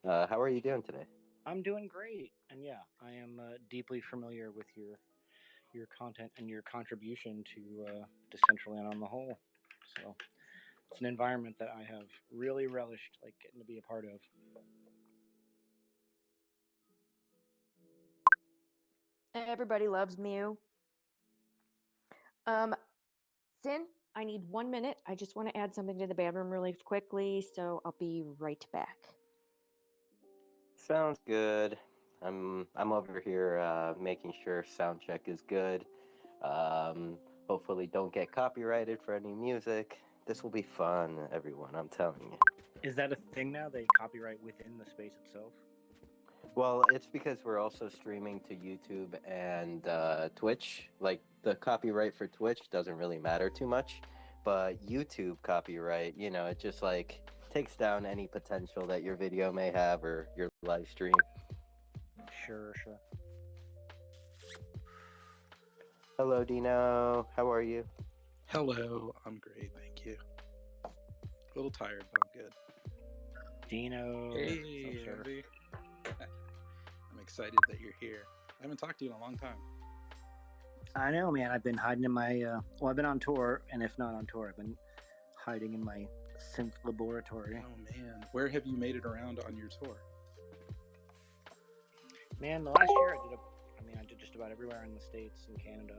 How are you doing today? I'm doing great, and yeah, I am deeply familiar with your content and your contribution to Decentraland on the whole. So it's an environment that I have really relished, like getting to be a part of. Everybody loves Mew. Um, Sin, I need 1 minute. I just want to add something to the band room really quickly, so I'll be right back. Sounds good. I'm over here making sure sound check is good. Hopefully, don't get copyrighted for any music. This will be fun, everyone. I'm telling you. Is that a thing now? They copyright within the space itself? Well, it's because we're also streaming to YouTube and Twitch. Like the copyright for Twitch doesn't really matter too much, but YouTube copyright, it just like takes down any potential that your video may have or your live stream. Sure, sure. Hello, Dino. How are you? Hello, I'm great, thank you. A little tired, but I'm good. Dino. Hey, so sure. Andy. I'm excited that you're here. I haven't talked to you in a long time. I know, man. I've been hiding in my. Well, I've been on tour, and if not on tour, I've been hiding in my synth laboratory. Oh man, where have you made it around on your tour? Man, the last year I did just about everywhere in the States and Canada.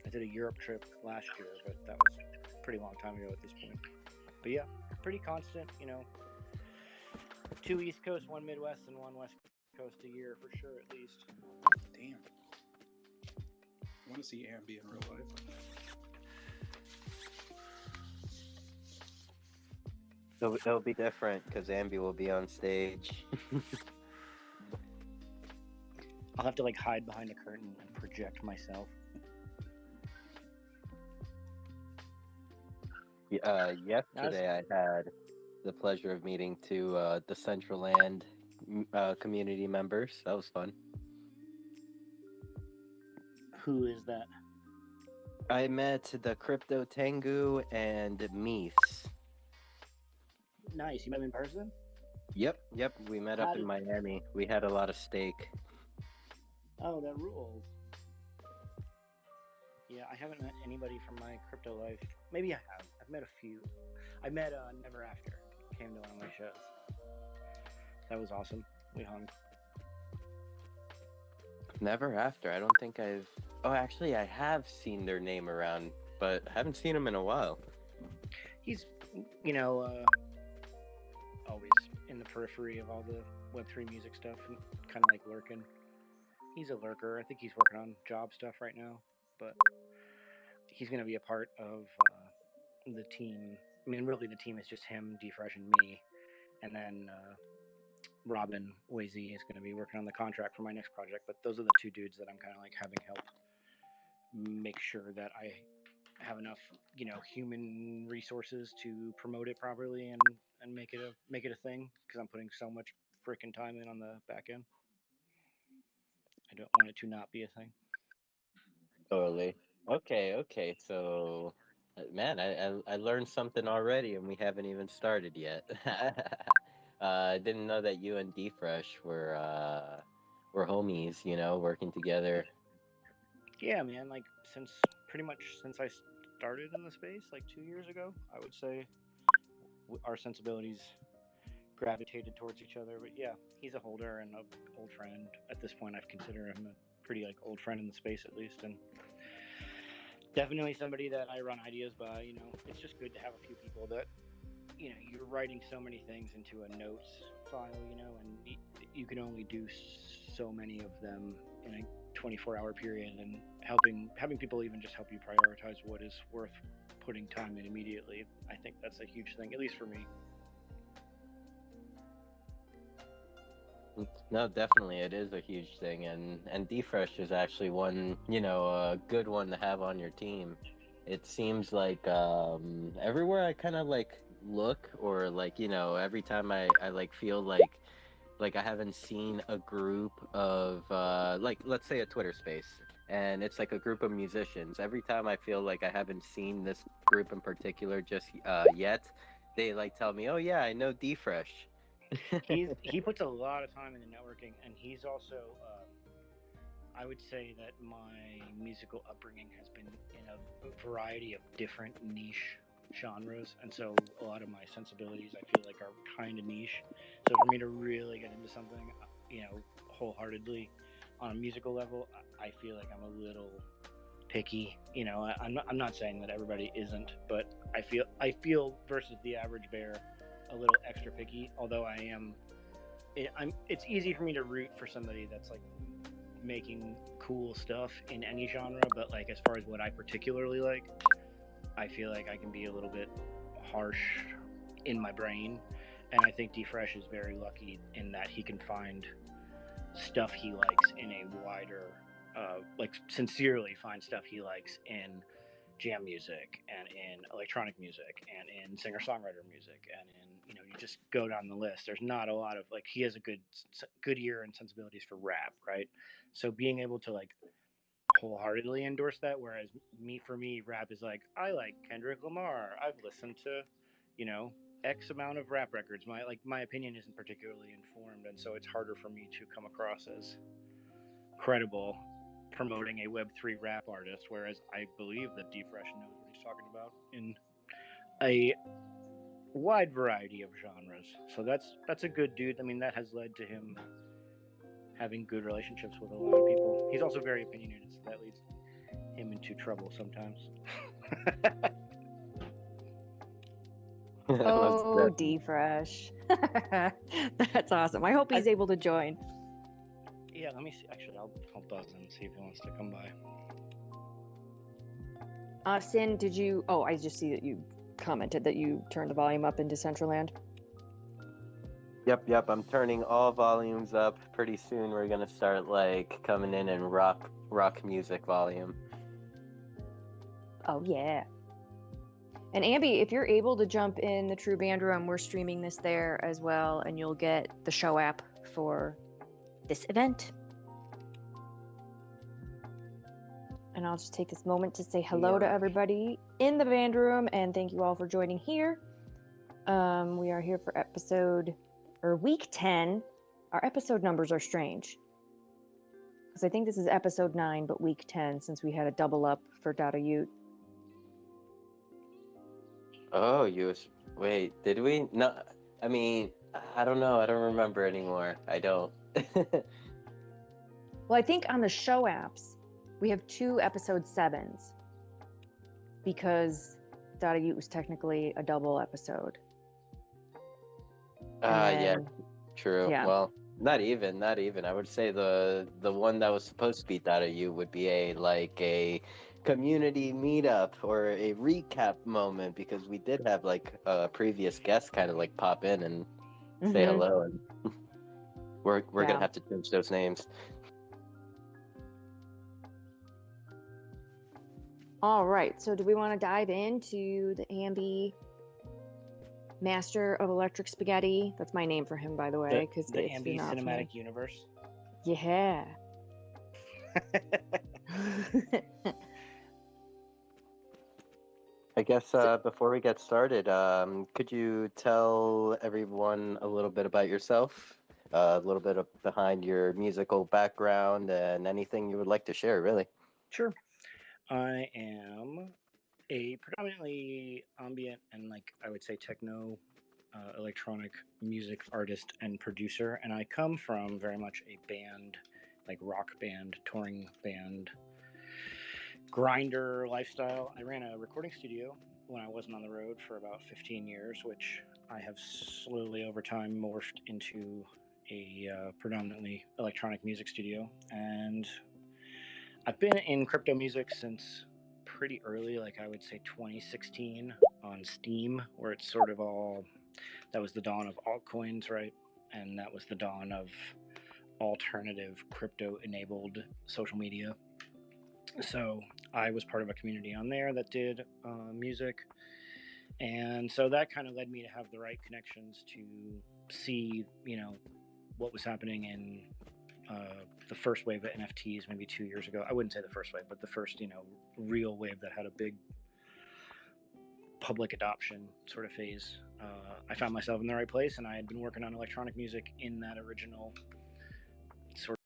I did a Europe trip last year, but that was a pretty long time ago at this point. But yeah, pretty constant, 2 East Coast, 1 Midwest, and 1 West Coast a year for sure, at least. Damn. I want to see Ambie in real life. It'll be different because Ambie will be on stage. I'll have to like hide behind a curtain and project myself. Yesterday I had the pleasure of meeting two Decentraland community members. That was fun. Who is that? I met the Crypto Tengu and Meese. Nice. You met him in person? Yep. We met up in Miami. We had a lot of steak. Oh, that rules. Yeah, I haven't met anybody from my crypto life. Maybe I have. I've met a few. I met Never After. Came to one of my shows. That was awesome. We hung. Never After. I don't think I've... Oh, actually, I have seen their name around, but I haven't seen him in a while. He's, always in the periphery of all the Web3 music stuff and kind of like lurking. He's a lurker. I think he's working on job stuff right now, but he's going to be a part of the team. I mean, really, the team is just him, D-Fresh, and me. And then Robin Wazy is going to be working on the contract for my next project. But those are the two dudes that I'm kind of like having help make sure that I have enough, human resources to promote it properly and make it a thing, because I'm putting so much freaking time in on the back end. I don't want it to not be a thing. Totally. Okay. So, man, I learned something already, and we haven't even started yet. I didn't know that you and D-Fresh were homies, working together. Yeah, man. Like pretty much since I started in the space, like 2 years ago, I would say our sensibilities gravitated towards each other. But yeah, he's a holder and an old friend. At this point, I've considered him a pretty like old friend in the space, at least, and definitely somebody that I run ideas by. It's just good to have a few people that you're writing so many things into a notes file, and you can only do so many of them in a 24-hour period, and having people even just help you prioritize what is worth putting time in immediately. I think that's a huge thing, at least for me. No, definitely, it is a huge thing, and D-Fresh is actually one, a good one to have on your team. It seems like everywhere I kind of like look, or like every time I like feel like I haven't seen a group of like, let's say a Twitter space, and it's like a group of musicians. Every time I feel like I haven't seen this group in particular just yet, they like tell me, "Oh yeah, I know D-Fresh." he puts a lot of time into networking, and he's also I would say that my musical upbringing has been in a variety of different niche genres, and so a lot of my sensibilities I feel like are kind of niche. So for me to really get into something, wholeheartedly on a musical level, I feel like I'm a little picky. I'm not saying that everybody isn't, but I feel versus the average bear a little extra picky. Although it's easy for me to root for somebody that's like making cool stuff in any genre, but like as far as what I particularly like, I feel like I can be a little bit harsh in my brain, and I think D Fresh is very lucky in that he can find stuff he likes in a wider, sincerely find stuff he likes in jam music and in electronic music and in singer-songwriter music and in you just go down the list. There's not a lot of like he has a good ear and sensibilities for rap, right? So being able to like wholeheartedly endorse that, whereas for me rap is like I like Kendrick Lamar, I've listened to you know X amount of rap records, my opinion isn't particularly informed, and so it's harder for me to come across as credible promoting a Web3 rap artist, whereas I believe that D Fresh knows what he's talking about in a wide variety of genres. So that's a good dude. I mean, that has led to him having good relationships with a lot of people. He's also very opinionated, so that leads him into trouble sometimes. Oh, D Fresh. That's awesome. I hope he's able to join. Yeah, let me see. Actually, I'll buzz him and see if he wants to come by. Sin, did you? Oh, I just see that you commented that you turned the volume up in Decentraland. Yep. I'm turning all volumes up. Pretty soon we're gonna start like coming in rock music volume. Oh yeah. And Ambie, if you're able to jump in the True Band Room, we're streaming this there as well, and you'll get the show app for this event. And I'll just take this moment to say hello to everybody in the band room, and thank you all for joining here. We are here for week 10. Our episode numbers are strange, because I think this is episode 9, but week 10, since we had a double up for Data Ute. Oh, wait, did we? No, I mean, I don't know. I don't remember anymore. I don't. Well, I think on the show apps, we have 2 episode 7s, because Data Ute was technically a double episode. Yeah, true. Yeah. Well, not even. I would say the one that was supposed to be Data U would be a community meetup or a recap moment, because we did have like a previous guest kind of like pop in and say hello, and we're gonna have to change those names. All right, so do we want to dive into the Ambie Master of Electric Spaghetti? That's my name for him, by the way, because the Ambie Cinematic Universe. Yeah. I guess before we get started, could you tell everyone a little bit about yourself, a little bit behind your musical background, and anything you would like to share, really? Sure. I am a predominantly ambient and I would say techno electronic music artist and producer, and I come from very much a band, like rock band, touring band, grinder lifestyle. I ran a recording studio when I wasn't on the road for about 15 years, which I have slowly over time morphed into a predominantly electronic music studio. And I've been in crypto music since pretty early, like I would say 2016 on Steam, where it's sort of that was the dawn of altcoins, right? And that was the dawn of alternative crypto enabled social media. So I was part of a community on there that did music. And so that kind of led me to have the right connections to see, what was happening in the first wave of NFTs maybe 2 years ago. I wouldn't say the first wave, but the first, real wave that had a big public adoption sort of phase, I found myself in the right place, and I had been working on electronic music in that original sort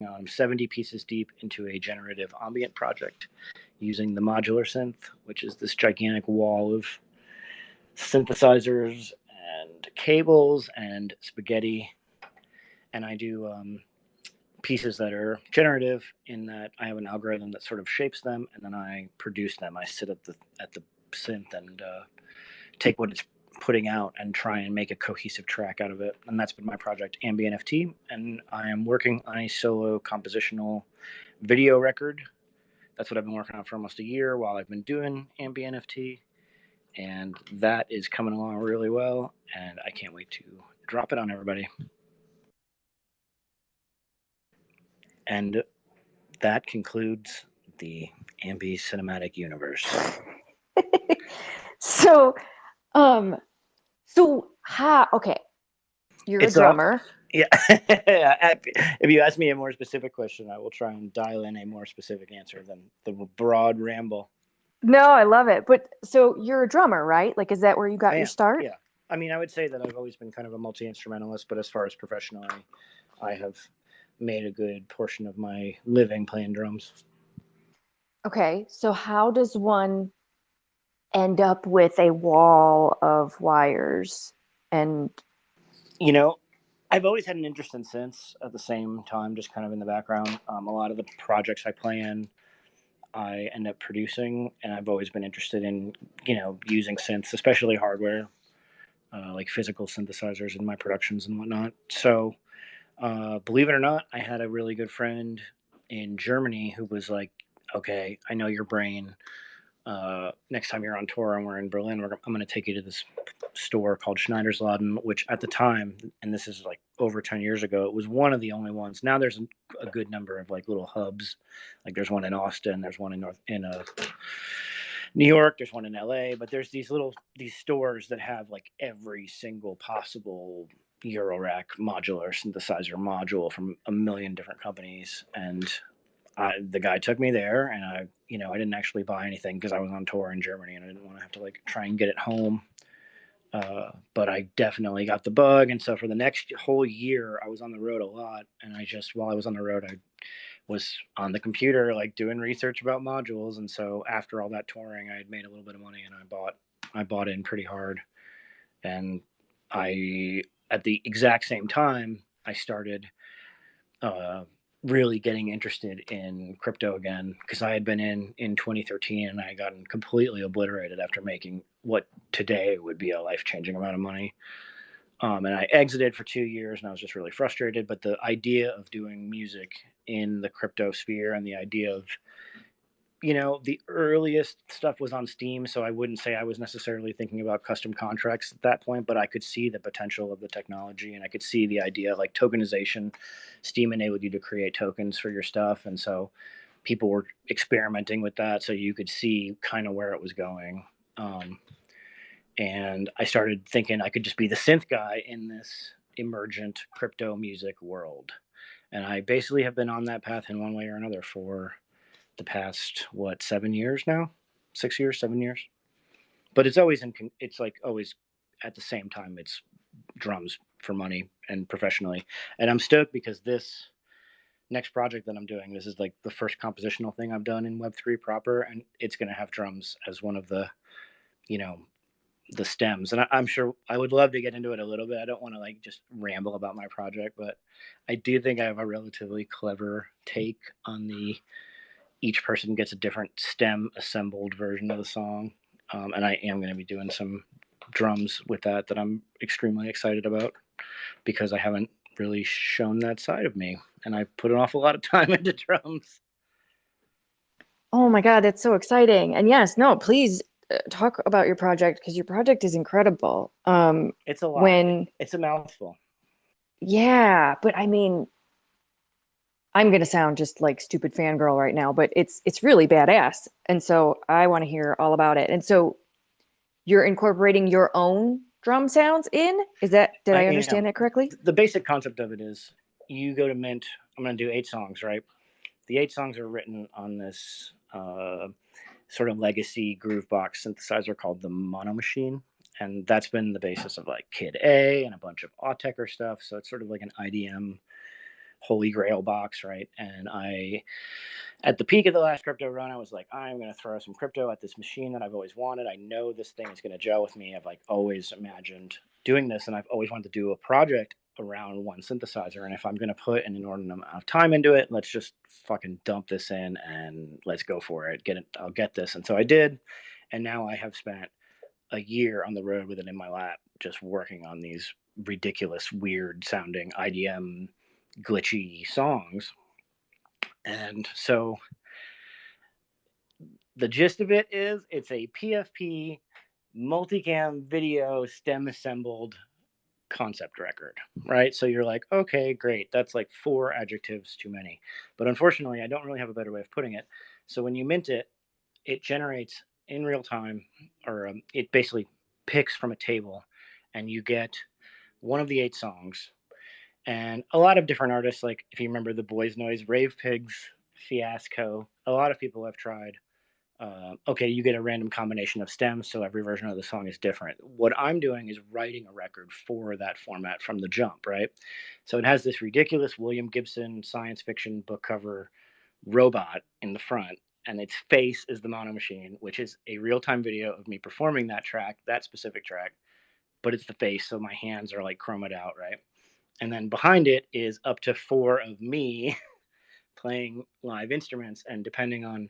of. I'm 70 pieces deep into a generative ambient project using the modular synth, which is this gigantic wall of synthesizers and cables and spaghetti. And I do pieces that are generative in that I have an algorithm that sort of shapes them, and then I produce them. I sit at the synth and take what it's putting out and try and make a cohesive track out of it. And that's been my project, AmbieNFT. And I am working on a solo compositional video record. That's what I've been working on for almost a year while I've been doing AmbieNFT. And that is coming along really well. And I can't wait to drop it on everybody. And that concludes the Ambie cinematic universe. So okay. You're a drummer. Yeah. If you ask me a more specific question, I will try and dial in a more specific answer than the broad ramble. No, I love it. But so you're a drummer, right? Like, is that where you got your start? Yeah. I mean, I would say that I've always been kind of a multi-instrumentalist, but as far as professionally, I have made a good portion of my living playing drums. Okay, so how does one end up with a wall of wires? And I've always had an interest in synths at the same time, just kind of in the background. A lot of the projects I play in, I end up producing, and I've always been interested in, using synths, especially hardware, like physical synthesizers in my productions and whatnot. So, believe it or not, I had a really good friend in Germany who was like, okay, I know your brain. Next time you're on tour and we're in Berlin, I'm going to take you to this store called Schneidersladen, which at the time, and this is like over 10 years ago, it was one of the only ones. Now there's a good number of like little hubs. Like there's one in Austin, there's one in New York, there's one in LA, but there's these stores that have like every single possible Eurorack modular synthesizer module from a million different companies. And the guy took me there, and I didn't actually buy anything because I was on tour in Germany and I didn't want to have to like try and get it home. But I definitely got the bug, and so for the next whole year, I was on the road a lot. And while I was on the road, I was on the computer like doing research about modules. And so after all that touring, I had made a little bit of money, and I bought in pretty hard. And at the exact same time, I started really getting interested in crypto again, because I had been in 2013 and I had gotten completely obliterated after making what today would be a life-changing amount of money. And I exited for 2 years, and I was just really frustrated. But the idea of doing music in the crypto sphere, and the idea of, the earliest stuff was on Steam, so I wouldn't say I was necessarily thinking about custom contracts at that point, but I could see the potential of the technology, and I could see the idea like tokenization. Steam enabled you to create tokens for your stuff, and so people were experimenting with that, so you could see kind of where it was going. And I started thinking I could just be the synth guy in this emergent crypto music world. And I basically have been on that path in one way or another for the past 7 years now, 6 years, 7 years. But it's always always at the same time, it's drums for money and professionally. And I'm stoked because this next project that I'm doing, this is like the first compositional thing I've done in Web3 proper, and it's going to have drums as one of the the stems. And I'm sure I would love to get into it a little bit. I don't want to like just ramble about my project, but I do think I have a relatively clever take on each person gets a different stem assembled version of the song. And I am going to be doing some drums with that I'm extremely excited about, because I haven't really shown that side of me, and I put an awful lot of time into drums. Oh my God, that's so exciting. And yes, no, please talk about your project, because your project is incredible. It's a lot. It's a mouthful. Yeah, but I mean, I'm gonna sound just like stupid fangirl right now, but it's really badass. And so I want to hear all about it. And so you're incorporating your own drum sounds in? Did I understand that correctly? The basic concept of it is you go to Mint. I'm going to do 8 songs, right? The 8 songs are written on this sort of legacy groovebox synthesizer called the Mono Machine, and that's been the basis of like Kid A and a bunch of Autechre stuff. So it's sort of like an IDM holy grail box, right? And at the peak of the last crypto run, I was like, I'm going to throw some crypto at this machine that I've always wanted. I know this thing is going to gel with me. I've like always imagined doing this, and I've always wanted to do a project around one synthesizer. And if I'm going to put an inordinate amount of time into it, let's just fucking dump this in and let's go for it. Get it. I'll get this. And so I did. And now I have spent a year on the road with it in my lap, just working on these ridiculous, weird sounding IDM glitchy songs. And so the gist of it is it's a PFP multicam video stem assembled concept record, right? So you're like, okay, great. That's like 4 adjectives too many. But unfortunately, I don't really have a better way of putting it. So when you mint it, it generates in real time, or it basically picks from a table, and you get one of the 8 songs. And a lot of different artists, like if you remember the Boys Noise, Rave Pigs, Fiasco, a lot of people have tried. Okay, you get a random combination of stems, so every version of the song is different. What I'm doing is writing a record for that format from the jump, right? So it has this ridiculous William Gibson science fiction book cover robot in the front, and its face is the Mono Machine, which is a real-time video of me performing that track, that specific track, but it's the face, so my hands are like chromed out, right? And then behind it is up to 4 of me playing live instruments, and depending on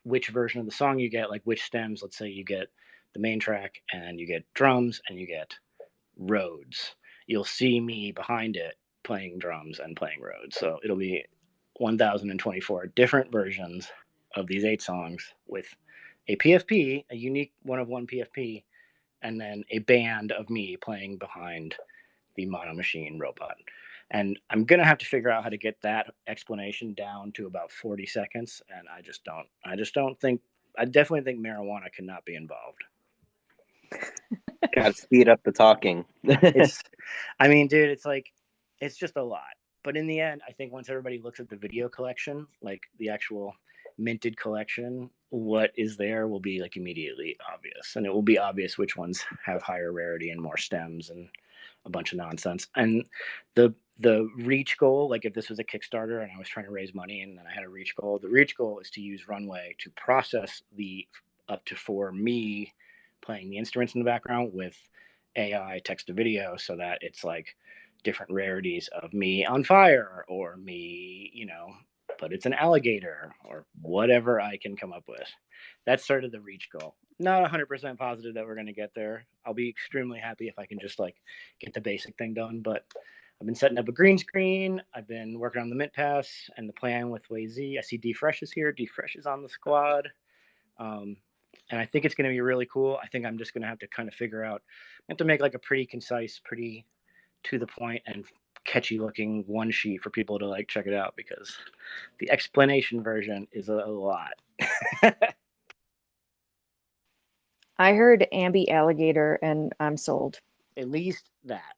which version of the song you get, like which stems, let's say you get the main track and you get drums and you get Rhodes, you'll see me behind it playing drums and playing Rhodes. So it'll be 1024 different versions of these 8 songs with a PFP, a unique one of one PFP, and then a band of me playing behind the Mono Machine robot. And I'm gonna have to figure out how to get that explanation down to about 40 seconds. And I just don't think. I definitely think marijuana cannot be involved. Gotta speed up the talking. It's, I mean, dude, it's like, it's just a lot. But in the end, I think once everybody looks at the video collection, like the actual minted collection, what is there will be like immediately obvious, and it will be obvious which ones have higher rarity and more stems and a bunch of nonsense. And the reach goal, like if this was a Kickstarter and I was trying to raise money and then I had a reach goal, the reach goal is to use Runway to process the up to 4 me playing the instruments in the background with AI text to video, so that it's like different rarities of me on fire or me, but it's an alligator or whatever I can come up with. That's sort of the reach goal. Not 100% positive that we're going to get there. I'll be extremely happy if I can just like get the basic thing done, but I've been setting up a green screen. I've been working on the Mint Pass and the plan with WayZ. I see D Fresh is here. D Fresh is on the squad. And I think it's going to be really cool. I think I'm just going to have to kind of figure out, I have to make like a pretty concise, pretty to the point and catchy looking one sheet for people to like check it out, because the explanation version is a lot. I heard Ambie Alligator and I'm sold. At least that,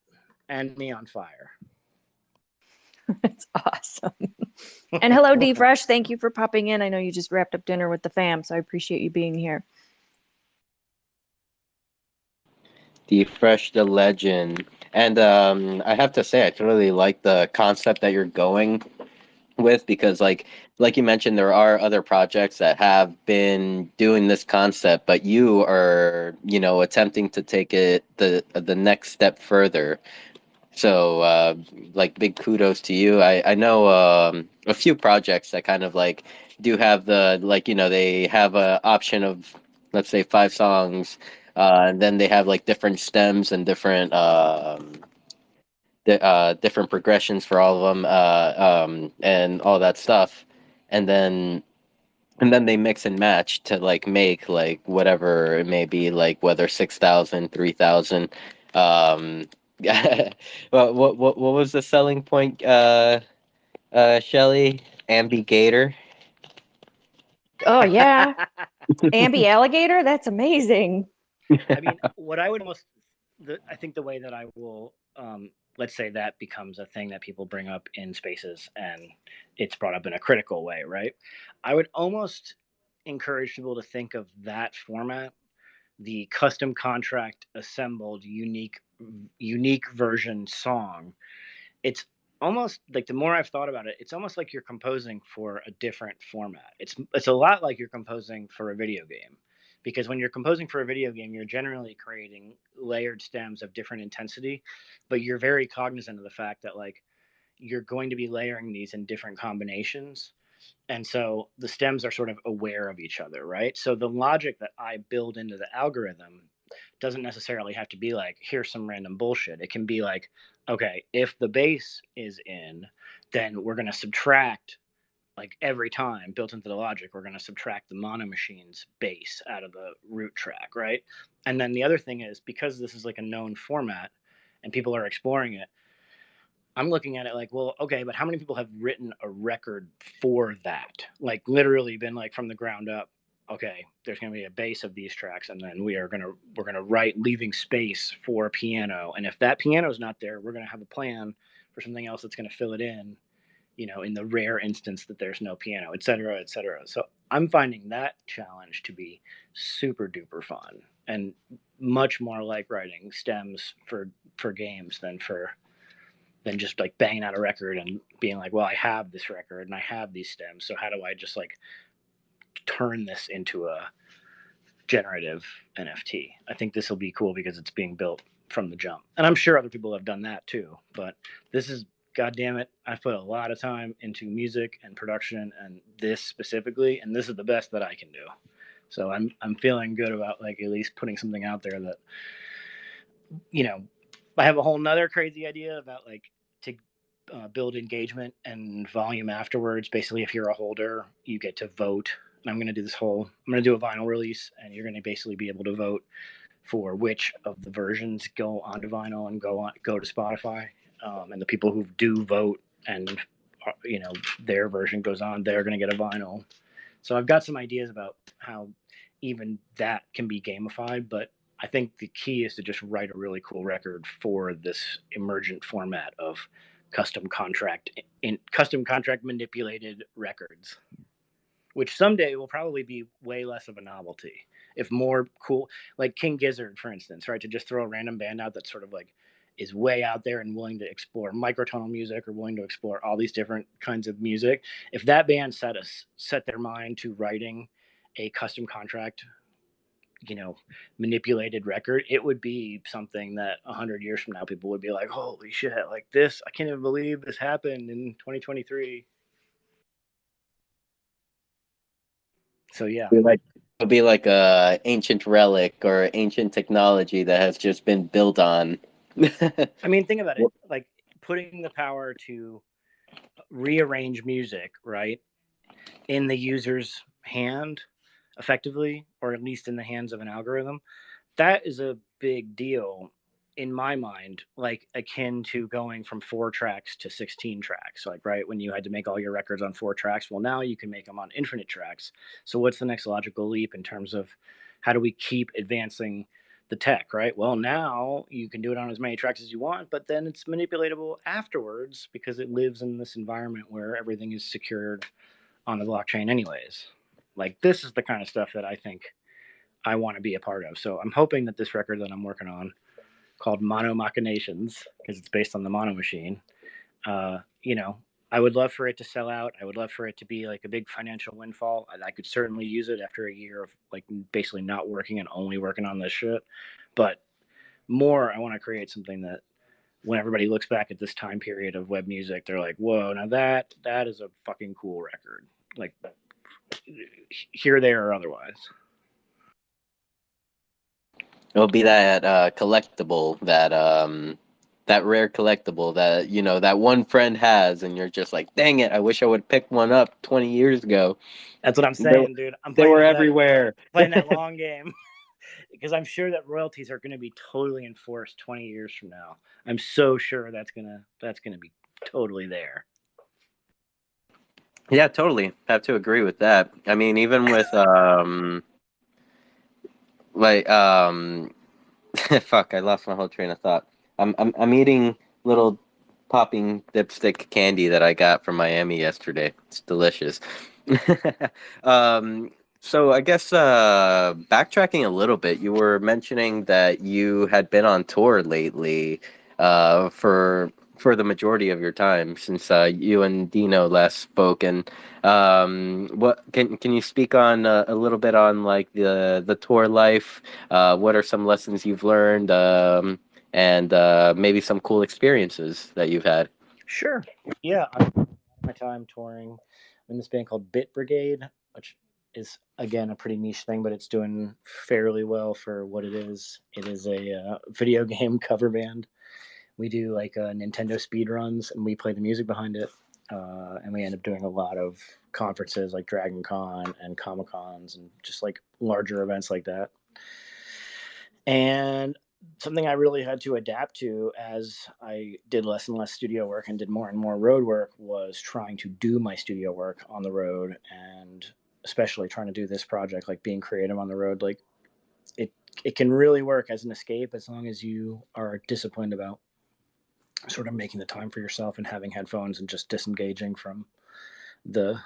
and me on fire. It's awesome. And hello, D Fresh. Thank you for popping in. I know you just wrapped up dinner with the fam, so I appreciate you being here. D Fresh the legend. And I have to say, I totally like the concept that you're going with, because like you mentioned, there are other projects that have been doing this concept, but you are, attempting to take it the next step further. So like big kudos to you. I know a few projects that kind of like do have the, like, they have a option of, let's say, 5 songs, and then they have like different stems and different different progressions for all of them, and all that stuff, and then they mix and match to like make like whatever it may be, like whether 6,000, 3,000. What was the selling point, Shelly? Ambigator. Oh yeah, Ambie Alligator. That's amazing. I mean, what I would I think the way that I will, let's say that becomes a thing that people bring up in spaces and it's brought up in a critical way, right? I would almost encourage people to think of that format, the custom contract assembled unique version song. It's almost like, the more I've thought about it, it's almost like you're composing for a different format. It's a lot like you're composing for a video game, because when you're composing for a video game, you're generally creating layered stems of different intensity, but you're very cognizant of the fact that like you're going to be layering these in different combinations. And so the stems are sort of aware of each other, right? So the logic that I build into the algorithm doesn't necessarily have to be like, here's some random bullshit. It can be like, okay, if the bass is in, then we're going to subtract, like every time built into the logic, we're going to subtract the mono machine's bass out of the root track, right? And then the other thing is, because this is like a known format and people are exploring it, I'm looking at it like, well, okay, but how many people have written a record for that? Like literally been like from the ground up, okay, there's going to be a bass of these tracks, and then we're going to write leaving space for piano. And if that piano is not there, we're going to have a plan for something else that's going to fill it in, in the rare instance that there's no piano, et cetera, et cetera. So I'm finding that challenge to be super duper fun and much more like writing stems for games than just like banging out a record and being like, well, I have this record and I have these stems, so how do I just like turn this into a generative NFT? I think this will be cool because it's being built from the jump, and I'm sure other people have done that too, but this is, god damn it, I've put a lot of time into music and production and this specifically, and this is the best that I can do. So I'm feeling good about like at least putting something out there that, I have a whole nother crazy idea about like to build engagement and volume afterwards. Basically, if you're a holder, you get to vote. And I'm going to do a vinyl release, and you're going to basically be able to vote for which of the versions go onto vinyl and go to Spotify. And the people who do vote and, their version goes on, they're going to get a vinyl. So I've got some ideas about how even that can be gamified, but I think the key is to just write a really cool record for this emergent format of custom contract manipulated records, which someday will probably be way less of a novelty. If more cool, like King Gizzard, for instance, right? To just throw a random band out that sort of like is way out there and willing to explore microtonal music or willing to explore all these different kinds of music. If that band set their mind to writing a custom contract, manipulated record, it would be something that 100 years from now people would be like, holy shit, like this, I can't even believe this happened in 2023. So yeah, It'll be like a ancient relic or ancient technology that has just been built on. I mean, think about it, like putting the power to rearrange music, right, in the user's hand effectively, or at least in the hands of an algorithm. That is a big deal in my mind, like akin to going from 4 tracks to 16 tracks. Like, right, when you had to make all your records on 4 tracks, well, now you can make them on infinite tracks. So what's the next logical leap in terms of how do we keep advancing the tech, right? Well, now you can do it on as many tracks as you want, but then it's manipulatable afterwards because it lives in this environment where everything is secured on the blockchain anyways. Like, this is the kind of stuff that I think I want to be a part of. So I'm hoping that this record that I'm working on, called Mono Machinations, because it's based on the Mono Machine, I would love for it to sell out. I would love for it to be like a big financial windfall. I could certainly use it after a year of like basically not working and only working on this shit. But more, I want to create something that when everybody looks back at this time period of web music, they're like, whoa, now that is a fucking cool record. Like, here, there, or otherwise. It'll be that collectible, that rare collectible that that one friend has, and you're just like, dang it, I wish I would have picked one up 20 years ago. That's what I'm saying, dude. They were everywhere. Playing that long game. Because I'm sure that royalties are going to be totally enforced 20 years from now. I'm so sure that's gonna be totally there. Yeah, totally. Have to agree with that. I mean, even with fuck, I lost my whole train of thought. I'm eating little popping dipstick candy that I got from Miami yesterday. It's delicious. So I guess backtracking a little bit, you were mentioning that you had been on tour lately for the majority of your time since you and Dino last spoke. And what can you speak on a little bit on like the tour life? What are some lessons you've learned, and maybe some cool experiences that you've had? Sure. Yeah, I spent my time touring in this band called Bit Brigade, which is again a pretty niche thing, but it's doing fairly well for what it is. It is a video game cover band. We do like Nintendo speed runs, and we play the music behind it. And we end up doing a lot of conferences like Dragon Con and Comic Cons and just like larger events like that. And something I really had to adapt to as I did less and less studio work and did more and more road work was trying to do my studio work on the road, and especially trying to do this project, like being creative on the road. Like it, it can really work as an escape as long as you are disciplined about sort of making the time for yourself and having headphones and just disengaging from the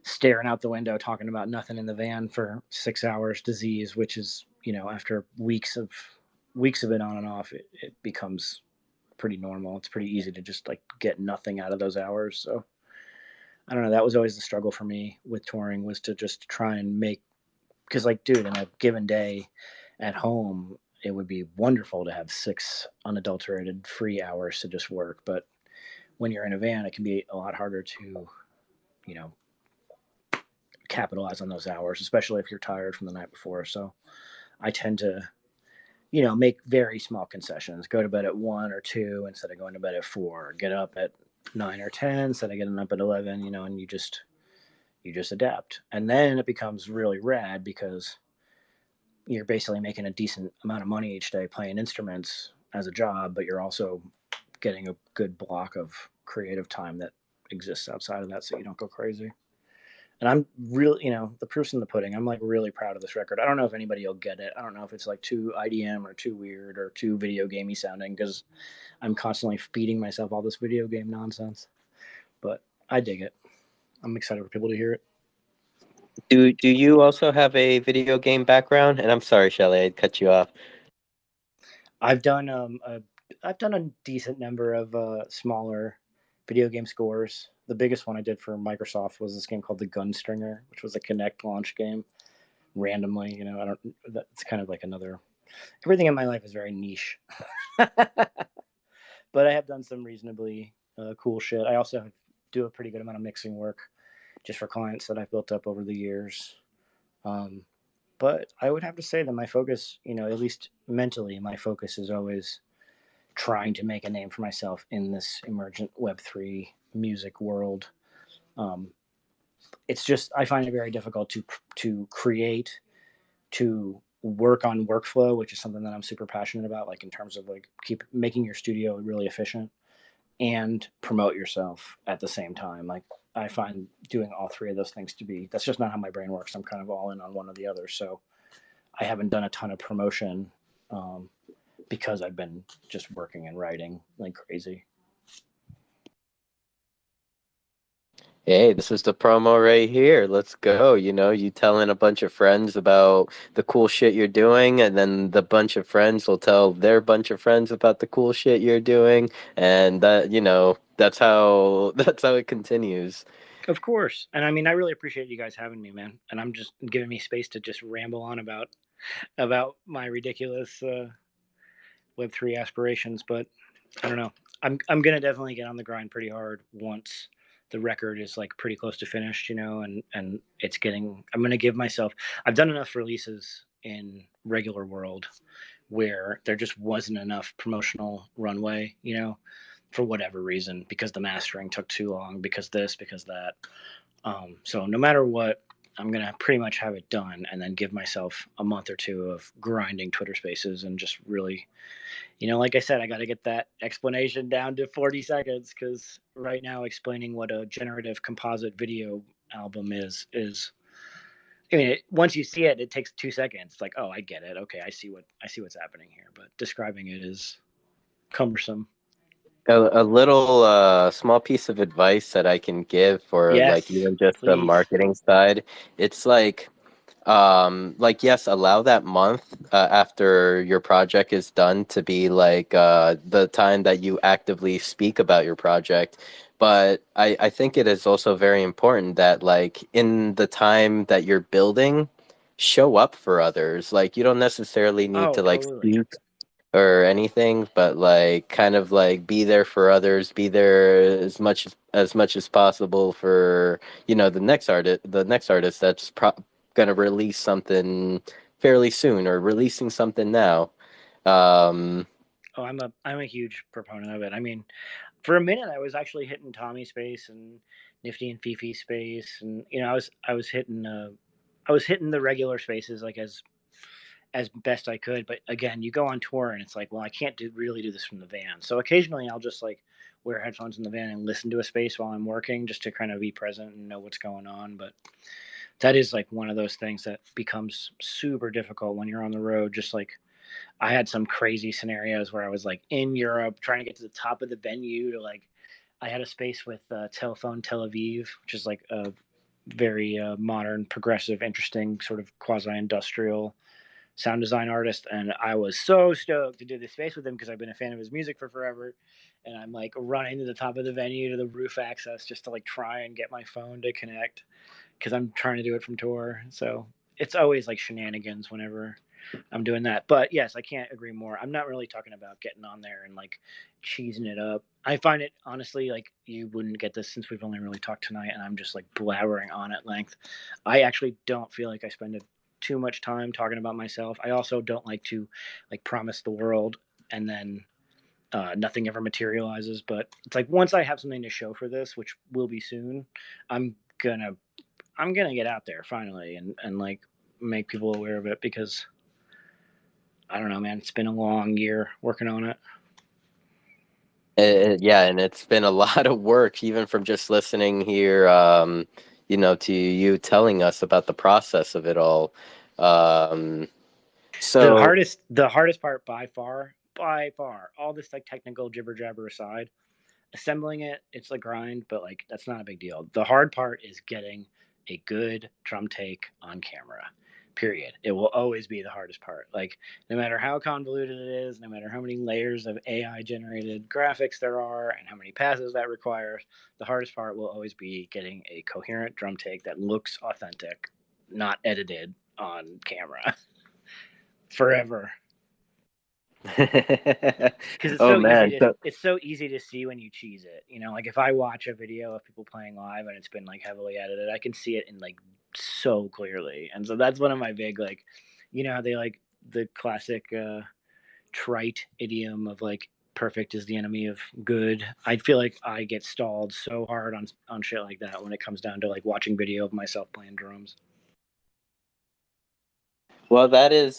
staring out the window talking about nothing in the van for 6 hours disease, which is, after weeks of it on and off, it becomes pretty normal. It's pretty easy to just like get nothing out of those hours. So I don't know, that was always the struggle for me with touring, was to just try and make, because like dude, in a given day at home it would be wonderful to have 6 unadulterated free hours to just work, but when you're in a van it can be a lot harder to, you know capitalize on those hours, especially if you're tired from the night before. So I tend to, make very small concessions. Go to bed at 1 or 2 instead of going to bed at 4. Get up at 9 or 10 instead of getting up at 11. And you just adapt, and then it becomes really rad because you're basically making a decent amount of money each day playing instruments as a job, but you're also getting a good block of creative time that exists outside of that, so you don't go crazy. And I'm really, the proof's in the pudding. I'm like really proud of this record. I don't know if anybody will get it. I don't know if it's like too IDM or too weird or too video gamey sounding, because I'm constantly feeding myself all this video game nonsense. But I dig it. I'm excited for people to hear it. Do you also have a video game background? And I'm sorry, Shelly, I cut you off. I've done I've done a decent number of smaller video game scores. The biggest one I did for Microsoft was this game called The Gunstringer, which was a Kinect launch game. Randomly, I don't. That's kind of like another. Everything in my life is very niche, but I have done some reasonably cool shit. I also do a pretty good amount of mixing work, just for clients that I've built up over the years. Um, but I would have to say that my focus, at least mentally, my focus is always trying to make a name for myself in this emergent Web3 music world. Um, it's just, I find it very difficult to create, to work on workflow, which is something that I'm super passionate about, like in terms of like keep making your studio really efficient and promote yourself at the same time. Like I find doing all three of those things to be, that's just not how my brain works. I'm kind of all in on one or the other. So I haven't done a ton of promotion, because I've been just working and writing like crazy. Hey, this is the promo right here. Let's go. You telling a bunch of friends about the cool shit you're doing, and then the bunch of friends will tell their bunch of friends about the cool shit you're doing, and that's how that's how it continues. Of course. And I mean, I really appreciate you guys having me, man. And I'm just giving me space to just ramble on about my ridiculous Web3 aspirations. But I don't know. I'm gonna definitely get on the grind pretty hard once the record is like pretty close to finished, and it's getting. I'm gonna give myself. I've done enough releases in regular world where there just wasn't enough promotional runway, for whatever reason, because the mastering took too long, because this, because that. So no matter what, I'm gonna pretty much have it done, and then give myself a month or two of grinding Twitter Spaces and just really, like I said, I got to get that explanation down to 40 seconds, because right now explaining what a generative composite video album is. I mean, once you see it, it takes 2 seconds. It's like, oh, I get it. Okay, I see what's happening here. But describing it is cumbersome. A little small piece of advice that I can give for like Yes, even just the please. marketing side. It's like like, yes, allow that month after your project is done to be like the time that you actively speak about your project. But I think it is also very important that, like, in the time that you're building, show up for others. Like, you don't necessarily need Oh, to like totally. speak or anything, but like kind of like be there for others, be there as much as possible for, you know, the next artist that's gonna release something fairly soon or releasing something now. Um, Oh, I'm a huge proponent of it. I mean, for a minute, I was actually hitting Tommy space and Nifty and Fifi space, and I was hitting the regular spaces like as best I could. But again, you go on tour and it's like, well, I can't really do this from the van. So occasionally, I'll just like wear headphones in the van and listen to a space while I'm working, just to kind of be present and know what's going on. But that is like one of those things that becomes super difficult when you're on the road. Just like I had some crazy scenarios where I was like in Europe trying to get to the top of the venue to like I had a space with Telephone Tel Aviv, which is like a very modern, progressive, interesting sort of quasi-industrial sound design artist, and I was so stoked to do this space with him because I've been a fan of his music for forever. And I'm like running to the top of the venue to the roof access just to like try and get my phone to connect because I'm trying to do it from tour. So it's always like shenanigans whenever I'm doing that. But yes, I can't agree more. I'm not really talking about getting on there and like cheesing it up. I find it honestly like you wouldn't get this since we've only really talked tonight and I'm just like blabbering on at length. I actually don't feel like I spend too much time talking about myself. I also don't like to like promise the world and then nothing ever materializes. But it's like once I have something to show for this, which will be soon, I'm gonna I'm gonna get out there finally and like make people aware of it because I don't know, man. It's been a long year working on it. yeah, and it's been a lot of work, even from just listening here, you know, to you telling us about the process of it all. Um, so The hardest part by far, all this like technical jibber jabber aside, assembling it's a grind, but like that's not a big deal. The hard part is getting a good drum take on camera. Period. It will always be the hardest part. Like no matter how convoluted it is, no matter how many layers of AI generated graphics there are and how many passes that requires, the hardest part will always be getting a coherent drum take that looks authentic, not edited on camera forever. Because oh man, so it's so easy to see when you cheese it. You know, like if I watch a video of people playing live and it's been like heavily edited, I can see it in like so clearly. And so that's one of my big like, you know, they like the classic trite idiom of like perfect is the enemy of good. I feel like I get stalled so hard on shit like that when it comes down to like watching video of myself playing drums. well, that is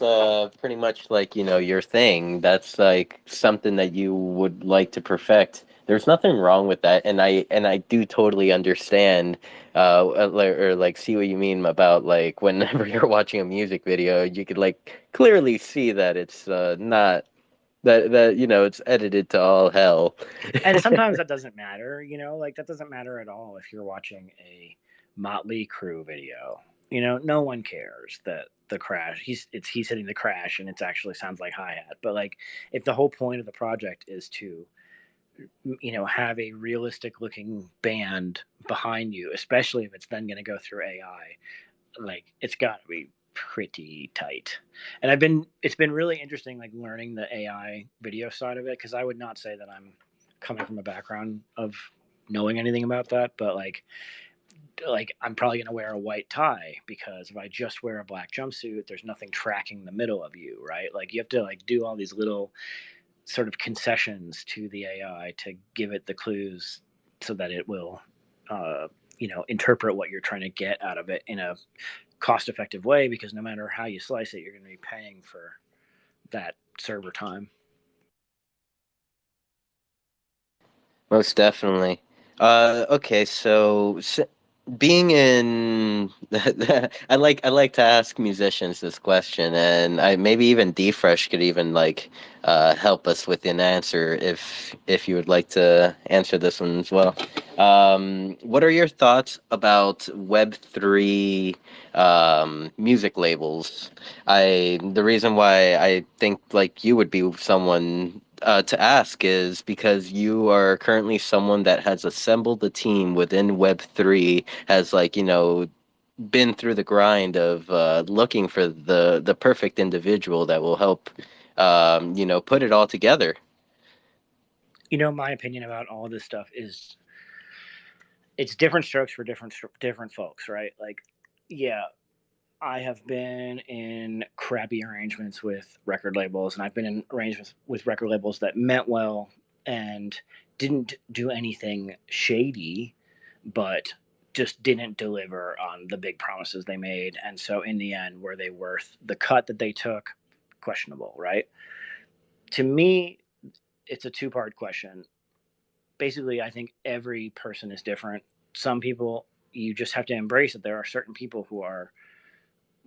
pretty much like, you know, your thing. That's like something that you would like to perfect. There's nothing wrong with that, and I do totally understand or like see what you mean about like whenever you're watching a music video, you could like clearly see that it's not that you know it's edited to all hell. And sometimes that doesn't matter, you know, like that doesn't matter at all if you're watching a Motley Crue video. You know, no one cares that the crash he's hitting the crash and it actually sounds like hi hat. But like, if the whole point of the project is to you know have a realistic looking band behind you, especially if it's then going to go through AI, like it's got to be pretty tight. And it's been really interesting like learning the AI video side of it because I would not say that I'm coming from a background of knowing anything about that, but like I'm probably going to wear a white tie because if I just wear a black jumpsuit there's nothing tracking the middle of you, right? Like you have to like do all these little sort of concessions to the AI to give it the clues so that it will you know interpret what you're trying to get out of it in a cost effective way because no matter how you slice it, you're going to be paying for that server time. Most definitely. Okay, so being in I like to ask musicians this question, and I maybe even D-Fresh could even like help us with an answer if you would like to answer this one as well. What are your thoughts about Web3 music labels? The reason why I think like you would be someone to ask is because you are currently someone that has assembled a team within Web3, has like, been through the grind of looking for the perfect individual that will help, put it all together. My opinion about all of this stuff is it's different strokes for different folks, right? Like, yeah, I have been in crappy arrangements with record labels, and I've been in arrangements with record labels that meant well and didn't do anything shady, but just didn't deliver on the big promises they made. And so, in the end, were they worth the cut that they took? Questionable, right? To me, it's a two-part question. Basically, I think every person is different. Some people, you just have to embrace that there are certain people who are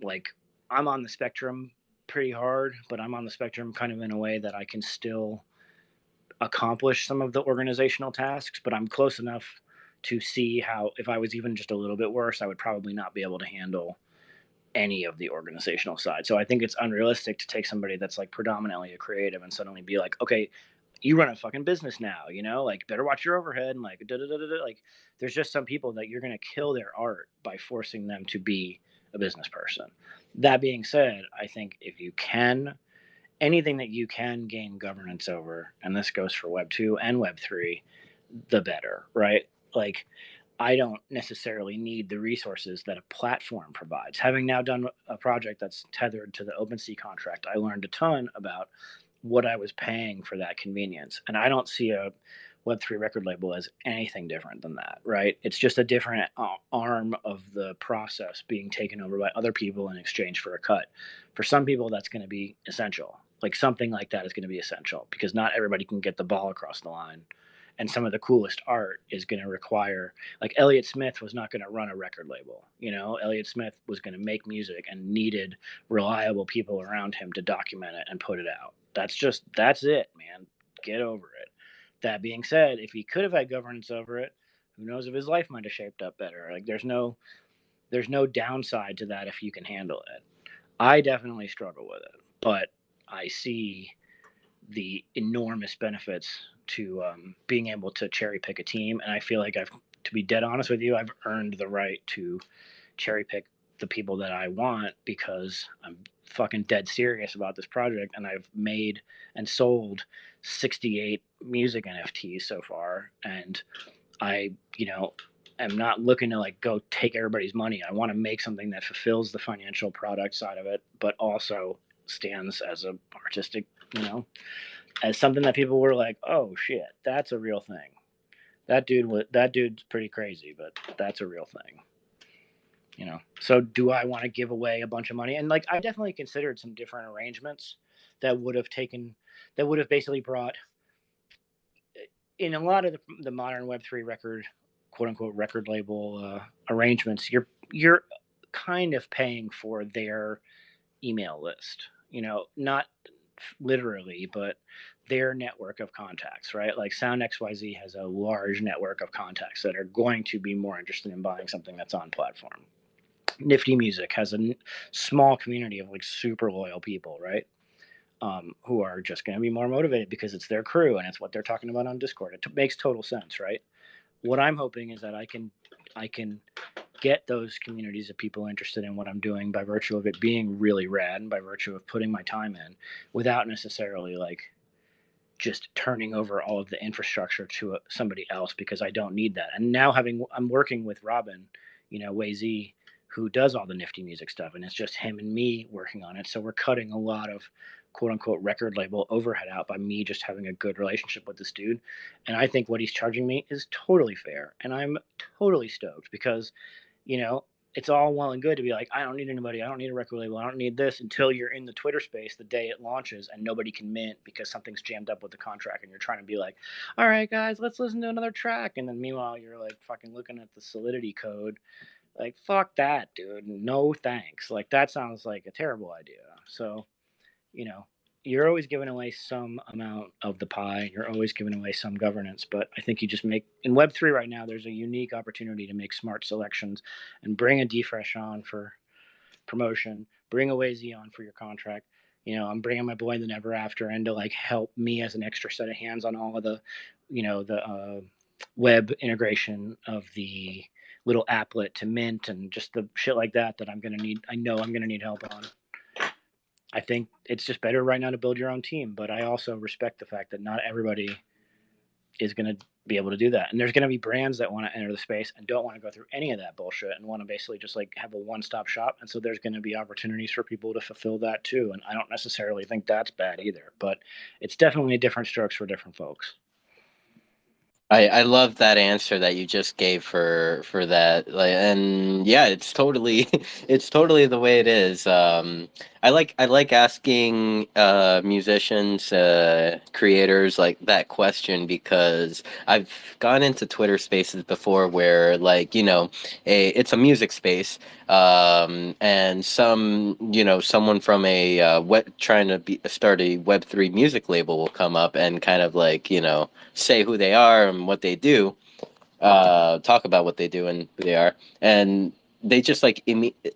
like, I'm on the spectrum pretty hard, but I'm on the spectrum kind of in a way that I can still accomplish some of the organizational tasks, but I'm close enough to see how if I was even just a little bit worse, I would probably not be able to handle any of the organizational side. So I think it's unrealistic to take somebody that's like predominantly a creative and suddenly be like, okay, you run a fucking business now, like better watch your overhead and like da da da da. Like, there's just some people that you're gonna kill their art by forcing them to be a business person. That being said, I think if you can, anything that you can gain governance over, and this goes for Web 2 and Web 3, the better, right? Like, I don't necessarily need the resources that a platform provides. Having now done a project that's tethered to the OpenSea contract, I learned a ton about what I was paying for that convenience. And I don't see a Web3 record label as anything different than that, right? It's just a different arm of the process being taken over by other people in exchange for a cut. For some people, that's going to be essential. Like, something like that is going to be essential because not everybody can get the ball across the line. And some of the coolest art is going to require, like, Elliott Smith was not going to run a record label. Elliott Smith was going to make music and needed reliable people around him to document it and put it out. That's it, man. Get over it. That being said, if he could have had governance over it, who knows if his life might have shaped up better. Like, there's no downside to that if you can handle it. I definitely struggle with it, but I see the enormous benefits to being able to cherry pick a team. And I feel like to be dead honest with you, I've earned the right to cherry pick the people that I want because I'm fucking dead serious about this project. And I've made and sold 68 music NFTs so far. And I, am not looking to like go take everybody's money. I want to make something that fulfills the financial product side of it, but also stands as a artistic, as something that people were like, "Oh shit, that's a real thing." That dude's pretty crazy, but that's a real thing. So do I want to give away a bunch of money? And like, I definitely considered some different arrangements that would have basically brought in a lot of the modern Web3 record, quote unquote, record label arrangements. You're kind of paying for their email list. Not literally, but their network of contacts, right? Like, Sound XYZ has a large network of contacts that are going to be more interested in buying something that's on platform. Nifty Music has a small community of like super loyal people, right? Who are just going to be more motivated because it's their crew and it's what they're talking about on Discord. It makes total sense, right? What I'm hoping is that I can get those communities of people interested in what I'm doing by virtue of it being really rad and by virtue of putting my time in without necessarily like just turning over all of the infrastructure to somebody else because I don't need that. And now I'm working with Robin, Way who does all the Nifty Music stuff, and it's just him and me working on it. So we're cutting a lot of quote unquote record label overhead out by me just having a good relationship with this dude. And I think what he's charging me is totally fair, and I'm totally stoked because, you know, it's all well and good to be like, I don't need anybody, I don't need a record label, I don't need this, until you're in the Twitter space the day it launches and nobody can mint because something's jammed up with the contract, and you're trying to be like, all right guys, let's listen to another track, and then meanwhile you're like fucking looking at the Solidity code, like, fuck that, dude, no thanks. Like, that sounds like a terrible idea. So, you know, you're always giving away some amount of the pie. You're always giving away some governance. But I think you just make, in Web3 right now, there's a unique opportunity to make smart selections and bring a DFresh on for promotion, bring a Wazy on for your contract. You know, I'm bringing my boy the Never After in to like help me as an extra set of hands on all of the, the web integration of the little applet to mint and just the shit like that I'm going to need. I know I'm going to need help on. I think it's just better right now to build your own team, but I also respect the fact that not everybody is going to be able to do that. And there's going to be brands that want to enter the space and don't want to go through any of that bullshit and want to basically just like have a one-stop shop. And so there's going to be opportunities for people to fulfill that too. And I don't necessarily think that's bad either, but it's definitely different strokes for different folks. I love that answer that you just gave for that, like, and yeah, it's totally it's totally the way it is. I like asking musicians, creators like that question, because I've gone into Twitter Spaces before where, like, it's a music space, and someone from a trying to start a Web3 music label will come up and kind of like say who they are and what they do, talk about what they do and who they are, and they just like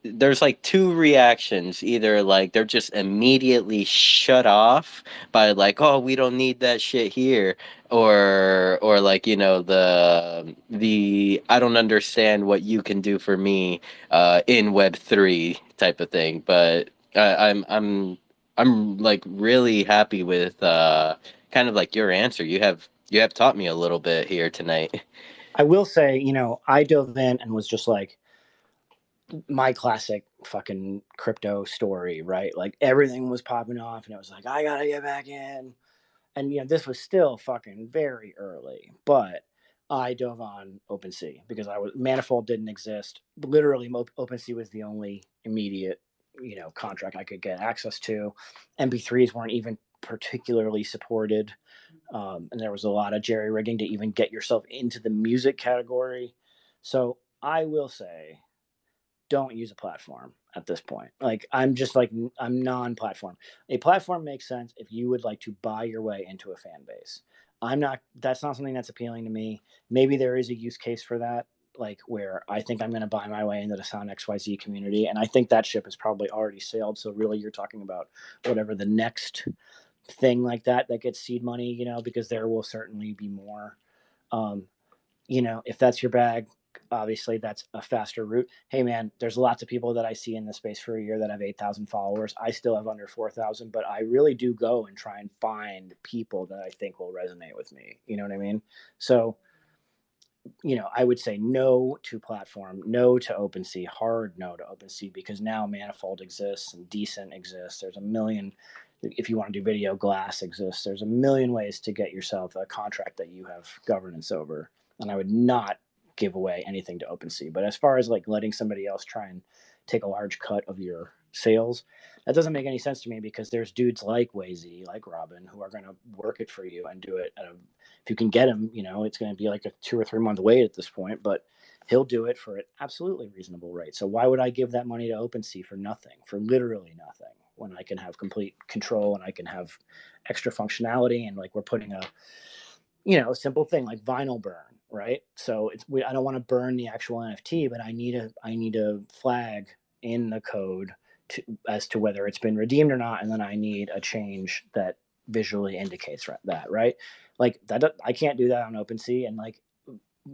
there's like two reactions. Either like they're just immediately shut off by like, oh, we don't need that shit here, or like the I don't understand what you can do for me in Web3 type of thing. But I'm like really happy with kind of like your answer. You have taught me a little bit here tonight. I will say, I dove in and was just like, my classic fucking crypto story, right? Like everything was popping off and it was like, I gotta get back in. And this was still fucking very early, but I dove on OpenSea because Manifold didn't exist. Literally, OpenSea was the only immediate, contract I could get access to. MP3s weren't even particularly supported, and there was a lot of jerry rigging to even get yourself into the music category. So I will say, don't use a platform at this point. Like, I'm just like, I'm non-platform. A platform makes sense if you would like to buy your way into a fan base. That's not something that's appealing to me. Maybe there is a use case for that, like where I think I'm going to buy my way into the Sound XYZ community. And I think that ship has probably already sailed. So really you're talking about whatever the next thing like that gets seed money, because there will certainly be more. Um, if that's your bag, obviously that's a faster route. Hey man, there's lots of people that I see in this space for a year that have 8,000 followers. I still have under 4,000, but I really do go and try and find people that I think will resonate with me. You know what I mean? So, I would say no to platform, no to OpenSea, hard no to OpenSea, because now Manifold exists and Decent exists. There's a million, if you want to do video, Glass exists. There's a million ways to get yourself a contract that you have governance over. And I would not give away anything to OpenSea. But as far as like letting somebody else try and take a large cut of your sales, that doesn't make any sense to me, because there's dudes like Wazy, like Robin, who are going to work it for you and do it if you can get him, it's going to be like a 2 or 3 month wait at this point, but he'll do it for an absolutely reasonable rate. So why would I give that money to OpenSea for nothing, for literally nothing, when I can have complete control and I can have extra functionality? And like, we're putting a simple thing like vinyl burn, right? So I don't want to burn the actual NFT, but I need a flag in the code as to whether it's been redeemed or not, and then I need a change that visually indicates that, right? Like that, I can't do that on OpenSea, and like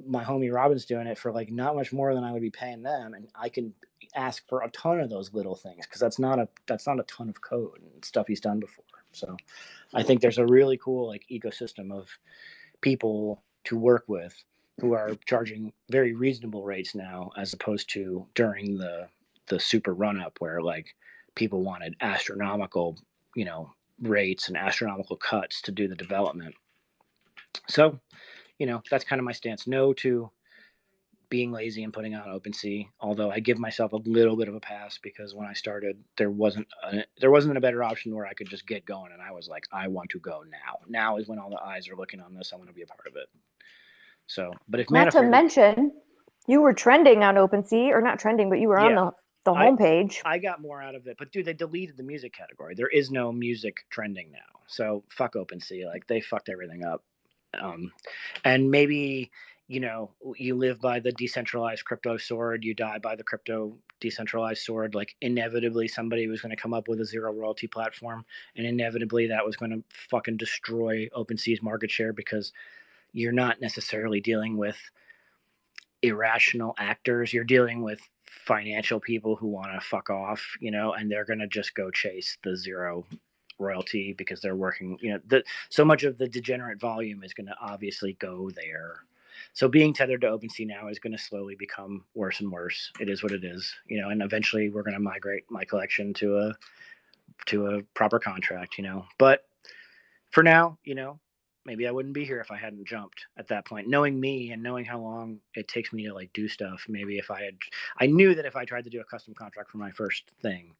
my homie Robin's doing it for like not much more than I would be paying them, and I can ask for a ton of those little things because that's not a ton of code and stuff he's done before. So I think there's a really cool like ecosystem of people to work with who are charging very reasonable rates now, as opposed to during the super run up where like people wanted astronomical, rates and astronomical cuts to do the development. So, that's kind of my stance. No to being lazy and putting on OpenSea. Although I give myself a little bit of a pass because when I started, there wasn't a better option where I could just get going, and I was like, I want to go now. Now is when all the eyes are looking on this. I want to be a part of it. So, but if Not to Manifold, mention, you were trending on OpenSea, or not trending, but you were on the homepage. I got more out of it. But dude, they deleted the music category. There is no music trending now. So fuck OpenSea. Like they fucked everything up. And maybe, you know, you live by the decentralized crypto sword, you die by the crypto decentralized sword. Like inevitably somebody was going to come up with a zero royalty platform, and inevitably that was going to fucking destroy OpenSea's market share, because you're not necessarily dealing with irrational actors. You're dealing with financial people who want to fuck off, you know, and they're going to just go chase the zero royalty because they're working, you know, so much of the degenerate volume is going to obviously go there. So being tethered to OpenSea now is going to slowly become worse and worse. It is what it is, you know, and eventually we're going to migrate my collection to a proper contract, you know. But for now, you know, maybe I wouldn't be here if I hadn't jumped at that point. Knowing me and knowing how long it takes me to like do stuff, maybe if I knew that if I tried to do a custom contract for my first thing,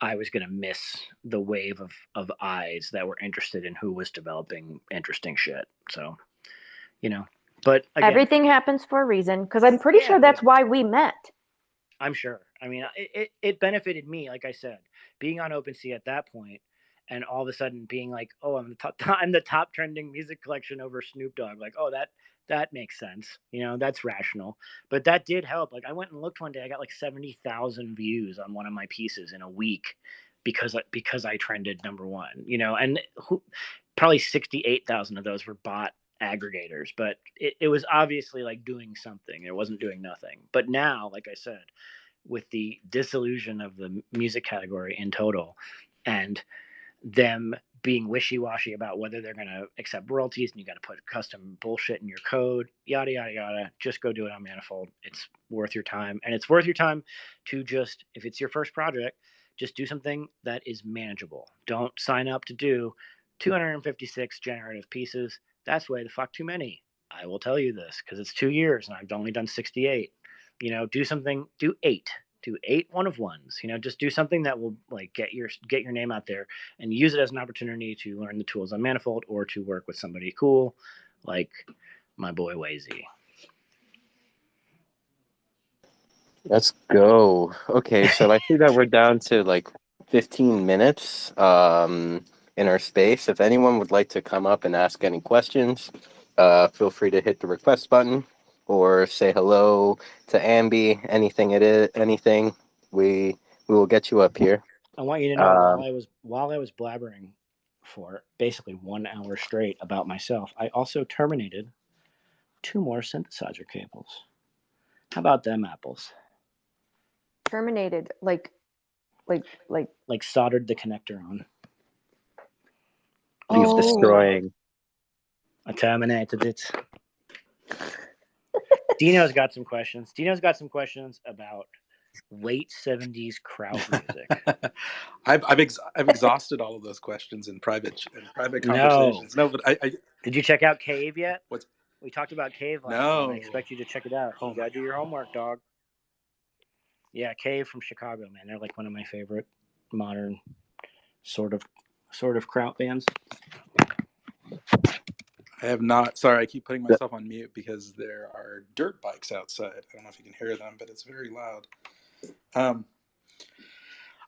I was going to miss the wave of eyes that were interested in who was developing interesting shit. So, you know, but again, everything happens for a reason, because I'm pretty sure that's why we met. I'm sure. I mean, it benefited me, like I said, being on OpenSea at that point, and all of a sudden being like, oh, I'm the top trending music collection over Snoop Dogg. Like, oh, that makes sense. You know, that's rational. But that did help. Like, I went and looked one day. I got like 70,000 views on one of my pieces in a week because I trended number one. You know, and probably 68,000 of those were bot aggregators, but it was obviously like doing something. It wasn't doing nothing. But now, like I said, with the disillusion of the music category in total, and them being wishy-washy about whether they're going to accept royalties, and you got to put custom bullshit in your code, yada yada yada, just go do it on Manifold. It's worth your time. And it's worth your time to just, if it's your first project, just do something that is manageable. Don't sign up to do 256 generative pieces. That's way the fuck too many. I will tell you this because it's 2 years and I've only done 68. You know, do 8 one-of-ones. You know, just do something that will like get your name out there, and use it as an opportunity to learn the tools on Manifold or to work with somebody cool like my boy Wazy. Let's go. Okay, so I see that we're down to like 15 minutes in our space. If anyone would like to come up and ask any questions, feel free to hit the request button or say hello to Ambie. Anything, we will get you up here. I want you to know, while I was blabbering for basically 1 hour straight about myself, I also terminated 2 more synthesizer cables. How about them apples? Terminated, like soldered the connector on. He's destroying. I terminated it. Dino's got some questions. Dino's got some questions about late 70s crowd music. I've exhausted all of those questions in private conversations. No, but I did you check out Cave yet? What's we talked about Cave last no. time. I expect you to check it out. You gotta do your homework, dog. Yeah, Cave from Chicago, man. They're like one of my favorite modern sort of crowd bands. I have not. Sorry, I keep putting myself on mute because there are dirt bikes outside. I don't know if you can hear them, but it's very loud.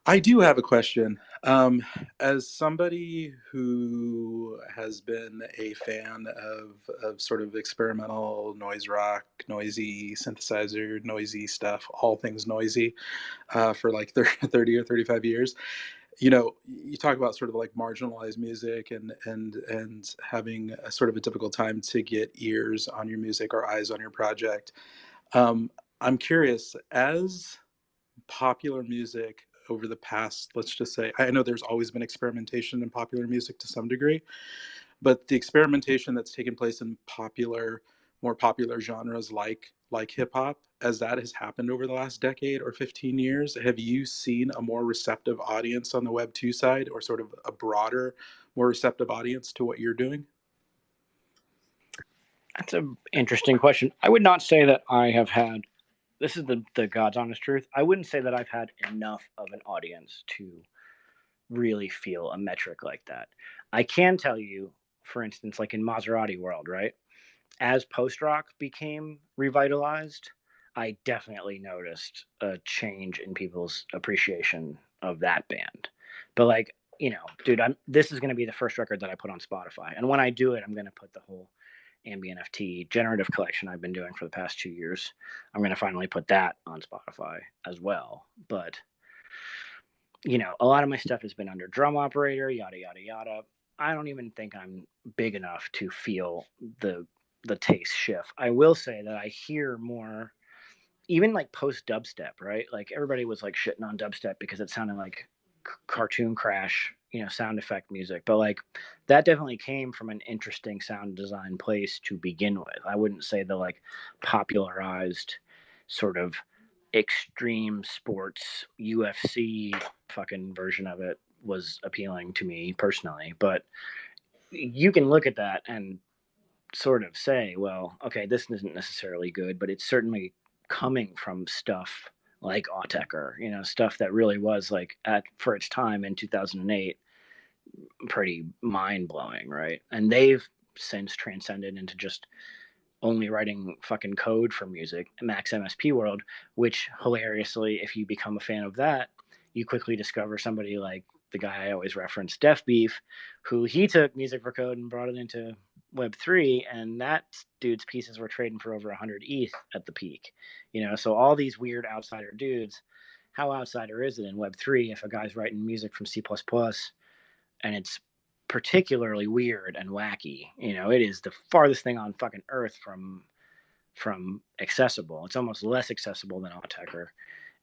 I do have a question. As somebody who has been a fan of sort of experimental noise rock, noisy synthesizer, noisy stuff, all things noisy, for like 30 or 35 years, you know, you talk about sort of like marginalized music and having a sort of a difficult time to get ears on your music or eyes on your project. I'm curious, as popular music over the past, let's just say, I know there's always been experimentation in popular music to some degree, but the experimentation that's taken place in more popular genres like hip hop, as that has happened over the last decade or 15 years, have you seen a more receptive audience on the Web 2 side, or sort of a broader, more receptive audience to what you're doing? That's an interesting question. I would not say that I have had. This is the God's honest truth. I wouldn't say that I've had enough of an audience to really feel a metric like that. I can tell you, for instance, like in Maserati world, right? As post rock became revitalized, I definitely noticed a change in people's appreciation of that band. But like, dude, this is going to be the first record that I put on Spotify, and when I do it, I'm going to put the whole AmbieNFT generative collection I've been doing for the past 2 years. I'm going to finally put that on Spotify as well. But a lot of my stuff has been under Drum Operator, yada yada yada. I don't even think I'm big enough to feel the taste shift. I will say that I hear more, even like post dubstep, right? Like everybody was like shitting on dubstep because it sounded like cartoon crash, sound effect music. But like that definitely came from an interesting sound design place to begin with. I wouldn't say the like popularized sort of extreme sports UFC fucking version of it was appealing to me personally. But you can look at that and sort of say, well, okay, this isn't necessarily good, but it's certainly coming from stuff like Autechre, stuff that really was like for its time in 2008, pretty mind blowing, right? And they've since transcended into just only writing fucking code for music, Max MSP World, which hilariously, if you become a fan of that, you quickly discover somebody like the guy I always reference, Def Beef, who he took music for code and brought it into Web3, and that dude's pieces were trading for over 100 ETH at the peak. So all these weird outsider dudes, how outsider is it in Web3 if a guy's writing music from C++ and it's particularly weird and wacky? It is the farthest thing on fucking earth from accessible. It's almost less accessible than Autechre,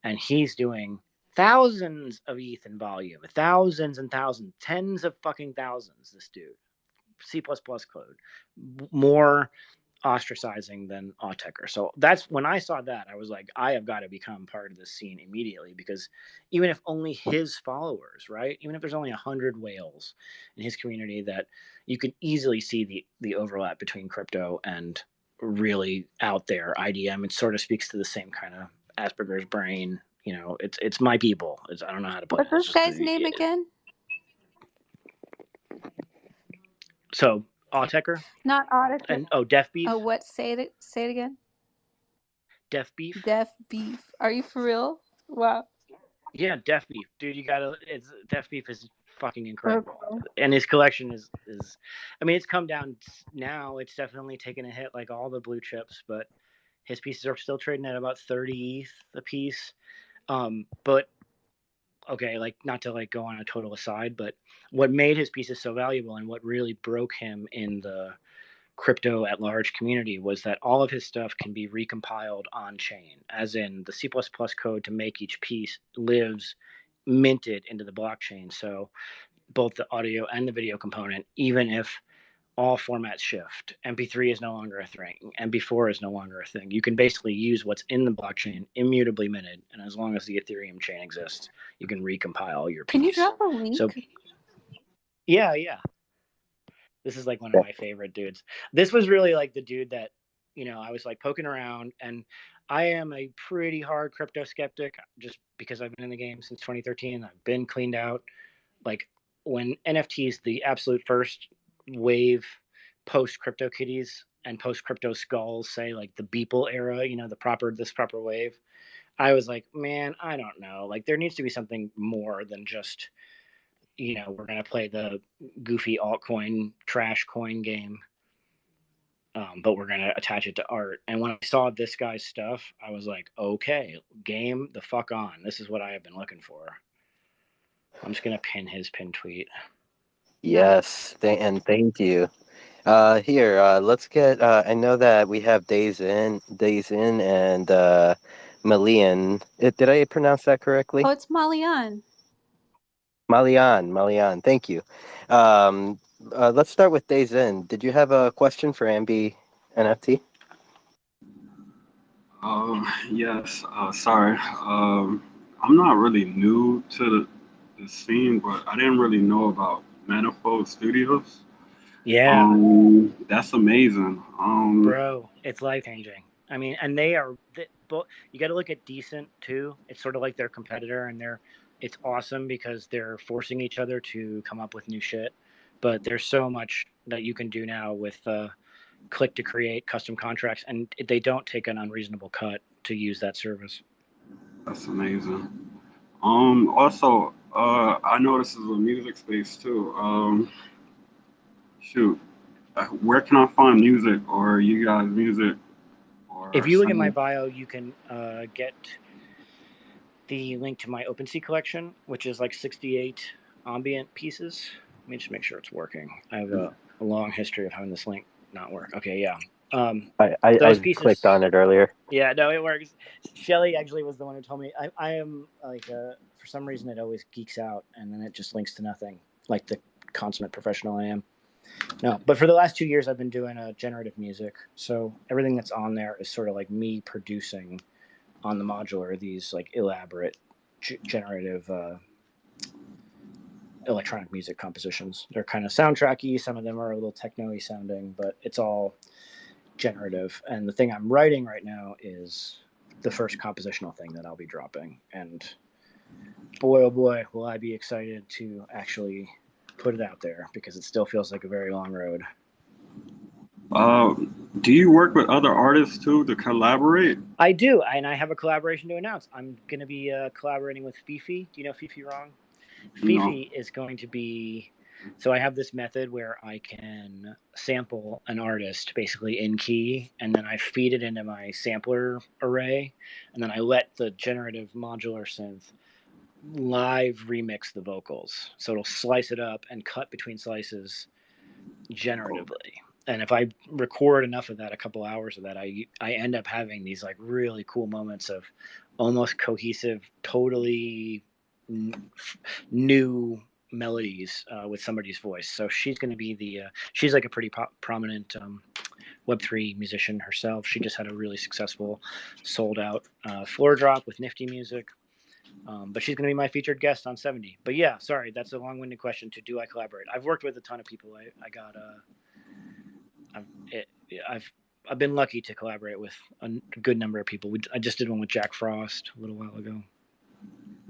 and he's doing thousands of ETH in volume, thousands and thousands, tens of fucking thousands. This dude, C++ code, more ostracizing than Autechre. So that's when I saw that, I was like, I have got to become part of this scene immediately, because even if only his followers, right? Even if there's only 100 whales in his community, that you can easily see the overlap between crypto and really out there IDM. It sort of speaks to the same kind of Asperger's brain. It's my people. I don't know how to put it. What's this guy's name again? So Autechre Not Autechre. and Def Beef. Oh, what? Say it again. Def Beef. Def Beef. Are you for real? Wow. Yeah, Def Beef, dude. Def Beef is fucking incredible, and his collection is. I mean, it's come down now. It's definitely taken a hit, like all the blue chips, but his pieces are still trading at about 30 ETH a piece. But okay, like not to like go on a total aside, but what made his pieces so valuable and what really broke him in the crypto at large community was that all of his stuff can be recompiled on chain, as in the C++ code to make each piece lives minted into the blockchain. So both the audio and the video component, even if all formats shift, MP3 is no longer a thing, MP4 is no longer a thing. You can basically use what's in the blockchain immutably minted, and as long as the Ethereum chain exists, you can recompile your piece. Can you drop a link? So, yeah. This is like one of my favorite dudes. This was really like the dude that, I was like poking around, and I am a pretty hard crypto skeptic just because I've been in the game since 2013. I've been cleaned out. Like when NFTs, the absolute first wave post CryptoKitties and post Crypto Skulls, say like the Beeple era, this proper wave, I was like, man, I don't know. Like there needs to be something more than just, we're going to play the goofy altcoin trash coin game, but we're going to attach it to art. And when I saw this guy's stuff, I was like, okay, game the fuck on. This is what I have been looking for. I'm just going to pin his pin tweet. Yes, and thank you. Here, let's get. I know that we have Days In, and Malian. Did I pronounce that correctly? Oh, it's Malian. Malian. Thank you. Let's start with Days In. Did you have a question for Ambi NFT? Yes. Sorry. I'm not really new to the scene, but I didn't really know about Manifold Studios. Yeah, That's amazing. bro, it's life changing. I mean, and they are. You got to look at Decent too. It's sort of like their competitor, and it's awesome because they're forcing each other to come up with new shit. But there's so much that you can do now with click to create custom contracts, and they don't take an unreasonable cut to use that service. That's amazing. Also, I know this is a music space too. Shoot, where can I find music or you guys music If or you look at my some? bio, you can get the link to my OpenSea collection, which is like 68 ambient pieces. Let me just make sure it's working. I have a long history of having this link not work. Okay, yeah. Those I pieces. clicked on it earlier. Yeah, no, it works. Shelly actually was the one who told me. I am like, for some reason, it always geeks out, and then it just links to nothing, like the consummate professional I am. No, but for the last 2 years, I've been doing generative music. So everything that's on there is sort of like me producing on the modular these like elaborate generative electronic music compositions. They're kind of soundtracky. Some of them are a little techno-y sounding, but it's all generative. And the thing I'm writing right now is the first compositional thing that I'll be dropping. And boy, oh boy, will I be excited to actually put it out there because it still feels like a very long road. Do you work with other artists too to collaborate? I do, and I have a collaboration to announce. I'm going to be collaborating with Fifi. Do you know Fifi Wrong? No. Fifi is going to be. So I have this method where I can sample an artist basically in key, and then I feed it into my sampler array, and then I let the generative modular synth live remix the vocals. So it'll slice it up and cut between slices generatively. And if I record enough of that, a couple hours of that, I end up having these like really cool moments of almost cohesive, totally new melodies with somebody's voice. So she's going to be she's like a pretty prominent Web3 musician herself. She just had a really successful sold out floor drop with Nifty Music. But she's going to be my featured guest on 70. But yeah, sorry, that's a long-winded question to do I collaborate. I've worked with a ton of people. I got I've been lucky to collaborate with a good number of people. I just did one with Jack Frost a little while ago,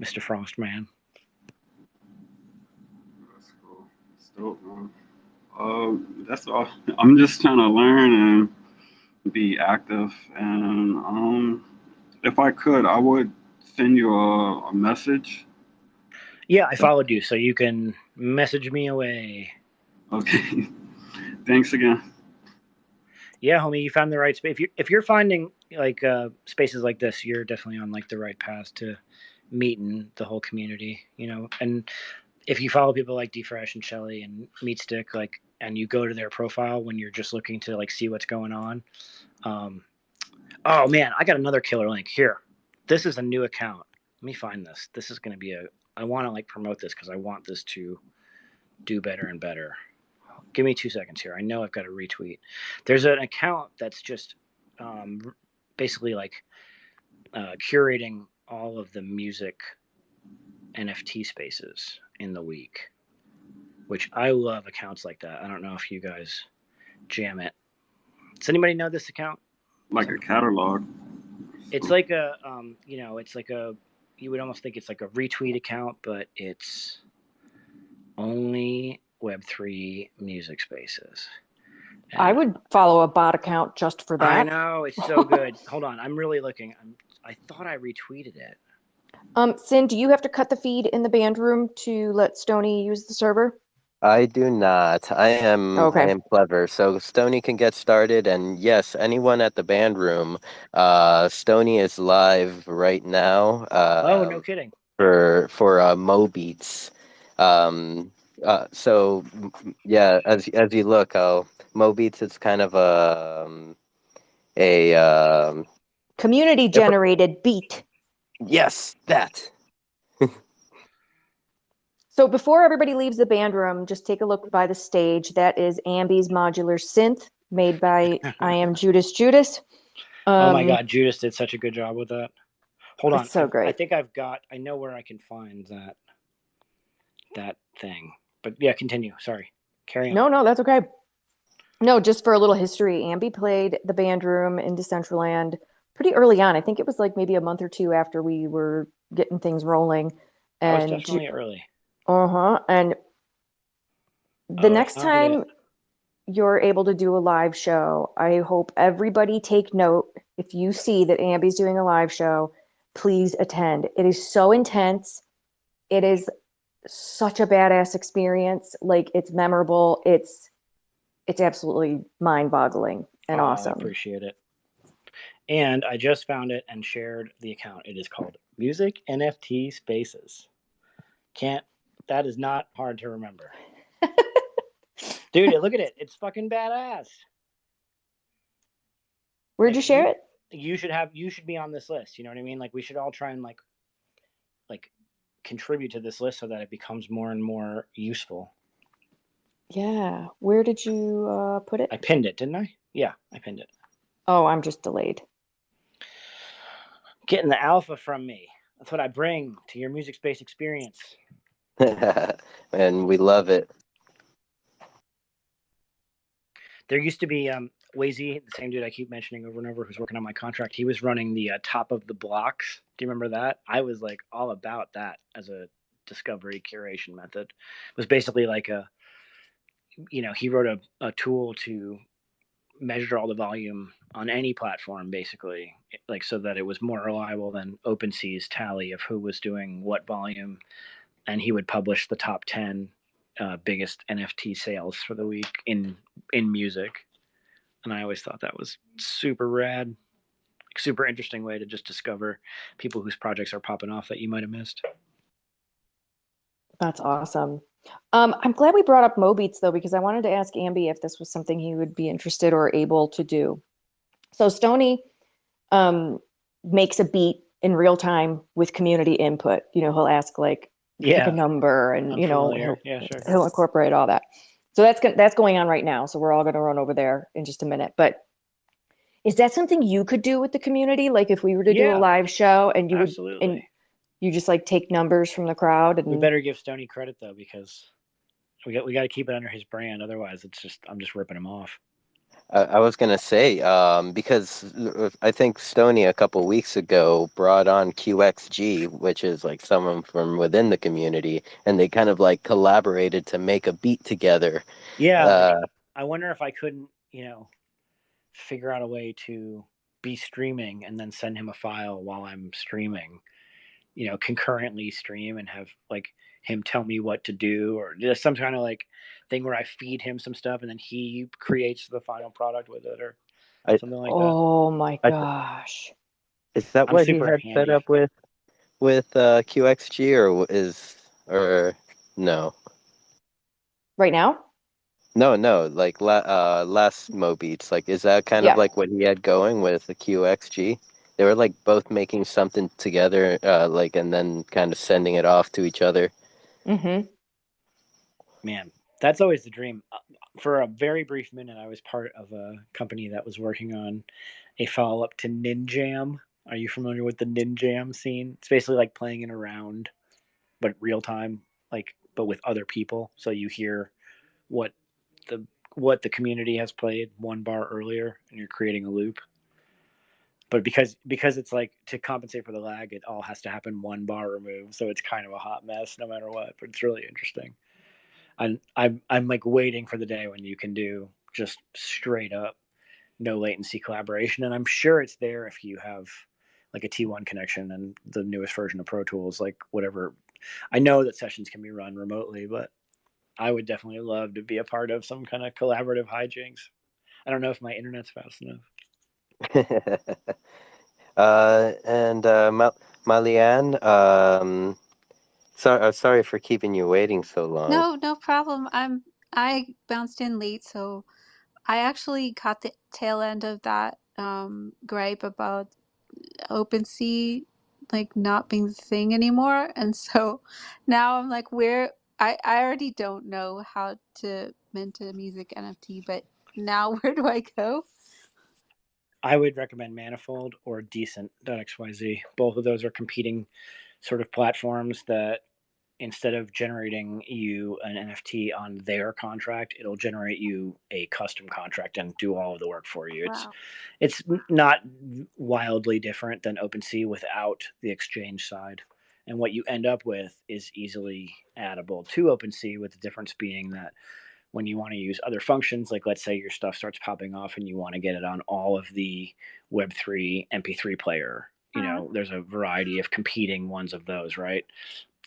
Mr. Frost Man. That's cool. That's dope, man. That's all. I'm just trying to learn and be active. And if I could, I would send you a message. Yeah, I followed you, so you can message me away. Okay. Thanks again. Yeah, homie, you found the right space. If you're finding like spaces like this, you're definitely on like the right path to meeting the whole community, you know. And if you follow people like DFresh and Shelly and Meatstick, like, and you go to their profile when you're just looking to like see what's going on. Oh man, I got another killer link here. This is a new account. Let me find this. This is going to be I want to like promote this because I want this to do better and better. Give me 2 seconds here. I know I've got a retweet. There's an account that's just basically like curating all of the music NFT spaces in the week, which I love accounts like that. I don't know if you guys jam it. Does anybody know this account? Like a catalog. It's like it's like you would almost think it's like a retweet account, but it's only Web3 music spaces. And I would follow a bot account just for that. I know, it's so good. Hold on, I'm really looking. I thought I retweeted it. Sin, do you have to cut the feed in the band room to let Stony use the server? I do not. I am clever. So Stony can get started, and yes, anyone at the band room, Stony is live right now. Oh, no kidding. For Mo Beats. So yeah, as you look, Mo Beats is kind of a community generated beat. Yes, that. So before everybody leaves the band room, just take a look by the stage. That is Ambie's modular synth made by I am Judas. Oh my God, Judas did such a good job with that. Hold on, so great. I think I know where I can find that thing. But yeah, continue. Sorry, carry on. No, that's okay. No, just for a little history, Ambie played the band room in Decentraland pretty early on. I think it was like maybe a month or two after we were getting things rolling. That was And definitely early. uh-huh. And the Oh, I next found it. time you're able to do a live show, I hope everybody take note. If you see that Ambie's doing a live show, please attend. It is so intense. It is such a badass experience. Like it's memorable. It's absolutely mind-boggling and Oh, I awesome. appreciate it. And I just found it and shared the account. It is called Music NFT Spaces. That is not hard to remember. Dude, look at it. It's fucking badass. Where'd you share it? You should be on this list. You know what I mean? Like we should all try and like contribute to this list so that it becomes more and more useful. Yeah. Where did you put it? I pinned it, didn't I? Yeah, I pinned it. Oh, I'm just delayed. Getting the alpha from me. That's what I bring to your music space experience. And we love it. There used to be Wazy, the same dude I keep mentioning over and over, who's working on my contract. He was running the top of the blocks. Do you remember that? I was like all about that as a discovery curation method. It was basically like he wrote a tool to measure all the volume on any platform, basically, like so that it was more reliable than OpenSea's tally of who was doing what volume, and he would publish the top 10 biggest NFT sales for the week in music. And I always thought that was super rad, super interesting way to just discover people whose projects are popping off that you might have missed. That's awesome. I'm glad we brought up Mobeats though, because I wanted to ask Ambie if this was something he would be interested or able to do. So Stony makes a beat in real time with community input. He'll ask like pick a number, and he'll incorporate all that. So that's going on right now. So we're all going to run over there in just a minute. But is that something you could do with the community? Like if we were to do a live show and you would, and you just like take numbers from the crowd? And we better give Stony credit though, because we got to keep it under his brand. Otherwise, I'm just ripping him off. I was gonna say because I think Stony a couple weeks ago brought on QXG, which is like someone from within the community, and they kind of like collaborated to make a beat together. Yeah, I wonder if I couldn't, figure out a way to be streaming and then send him a file while I'm streaming. Concurrently stream and have like him tell me what to do, or just some kind of like thing where I feed him some stuff and then he creates the final product with it, or something like that. Oh my gosh. Is that what he had set up with QXG, or no? Right now? No, like last Mobeats. Like, is that kind of like what he had going with the QXG? They were like both making something together, and then kind of sending it off to each other. Mm-hmm. Man, that's always the dream. For a very brief minute, I was part of a company that was working on a follow-up to Ninjam. Are you familiar with the Ninjam scene? It's basically like playing in a round, but real time, but with other people. So you hear what the community has played one bar earlier, and you're creating a loop. But because it's like, to compensate for the lag, it all has to happen one bar removed, so it's kind of a hot mess no matter what. But it's really interesting. I'm like waiting for the day when you can do just straight up no latency collaboration, and I'm sure it's there if you have like a T1 connection and the newest version of Pro Tools, like whatever. I know that sessions can be run remotely, but I would definitely love to be a part of some kind of collaborative hijinks. I don't know if my internet's fast enough. Malian, sorry for keeping you waiting so long. No problem. I bounced in late, so I actually caught the tail end of that gripe about OpenSea like not being the thing anymore, and so now I'm like, I already don't know how to mint a music NFT, but now where do I go? I would recommend Manifold or Decent.xyz. Both of those are competing sort of platforms that instead of generating you an NFT on their contract, it'll generate you a custom contract and do all of the work for you. Wow. It's not wildly different than OpenSea without the exchange side. And what you end up with is easily addable to OpenSea, with the difference being that when you want to use other functions, like let's say your stuff starts popping off and you want to get it on all of the Web3 MP3 player, there's a variety of competing ones of those, right?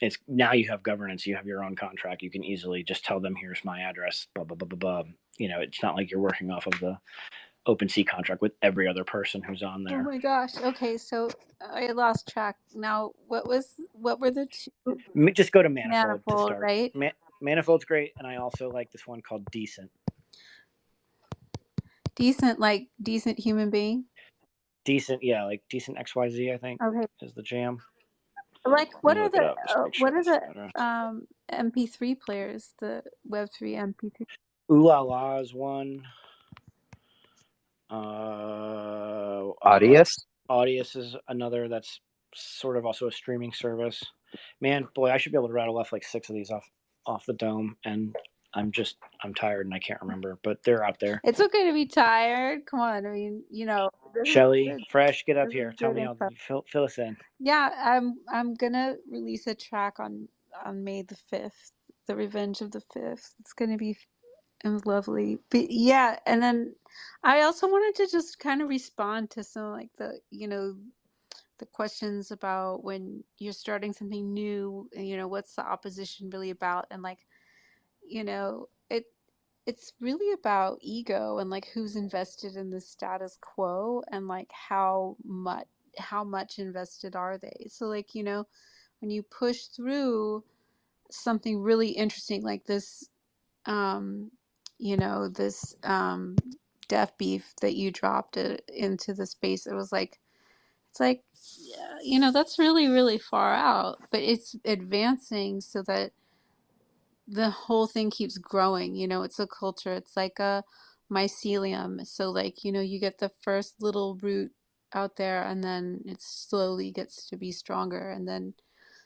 It's now you have governance, you have your own contract, you can easily just tell them, here's my address, blah blah blah blah blah. It's not like you're working off of the OpenSea contract with every other person who's on there. Oh my gosh. Okay, so I lost track. Now, what were the two? Just go to Manifold to Manifold, start. right? Manifold's great, and I also like this one called Decent. Decent, like decent human being. Decent, yeah, like Decent XYZ, I think, Okay. is the jam. Like, what are the MP3 MP3 players? The Web3 MP3. Ooh La La is one. Audius? Audius is another that's sort of also a streaming service. Man, boy, I should be able to rattle off like 6 of these off the dome, and I'm tired and I can't remember, but they're out there. It's okay to be tired. Come on, I mean, Shelly, Fresh, get up here. Tell me how fill us in. Yeah, I'm gonna release a track on May the 5th, The Revenge of the Fifth. It's gonna be lovely. But yeah, and then I also wanted to just kind of respond to some like the the questions about when you're starting something new, what's the opposition really about, and like it's really about ego and like who's invested in the status quo, and like how much invested are they. So like when you push through something really interesting like this this deaf beef that you dropped it into the space, it's like that's really really far out, but it's advancing so that the whole thing keeps growing. It's a culture. It's like a mycelium. So like you get the first little root out there, and then it slowly gets to be stronger, and then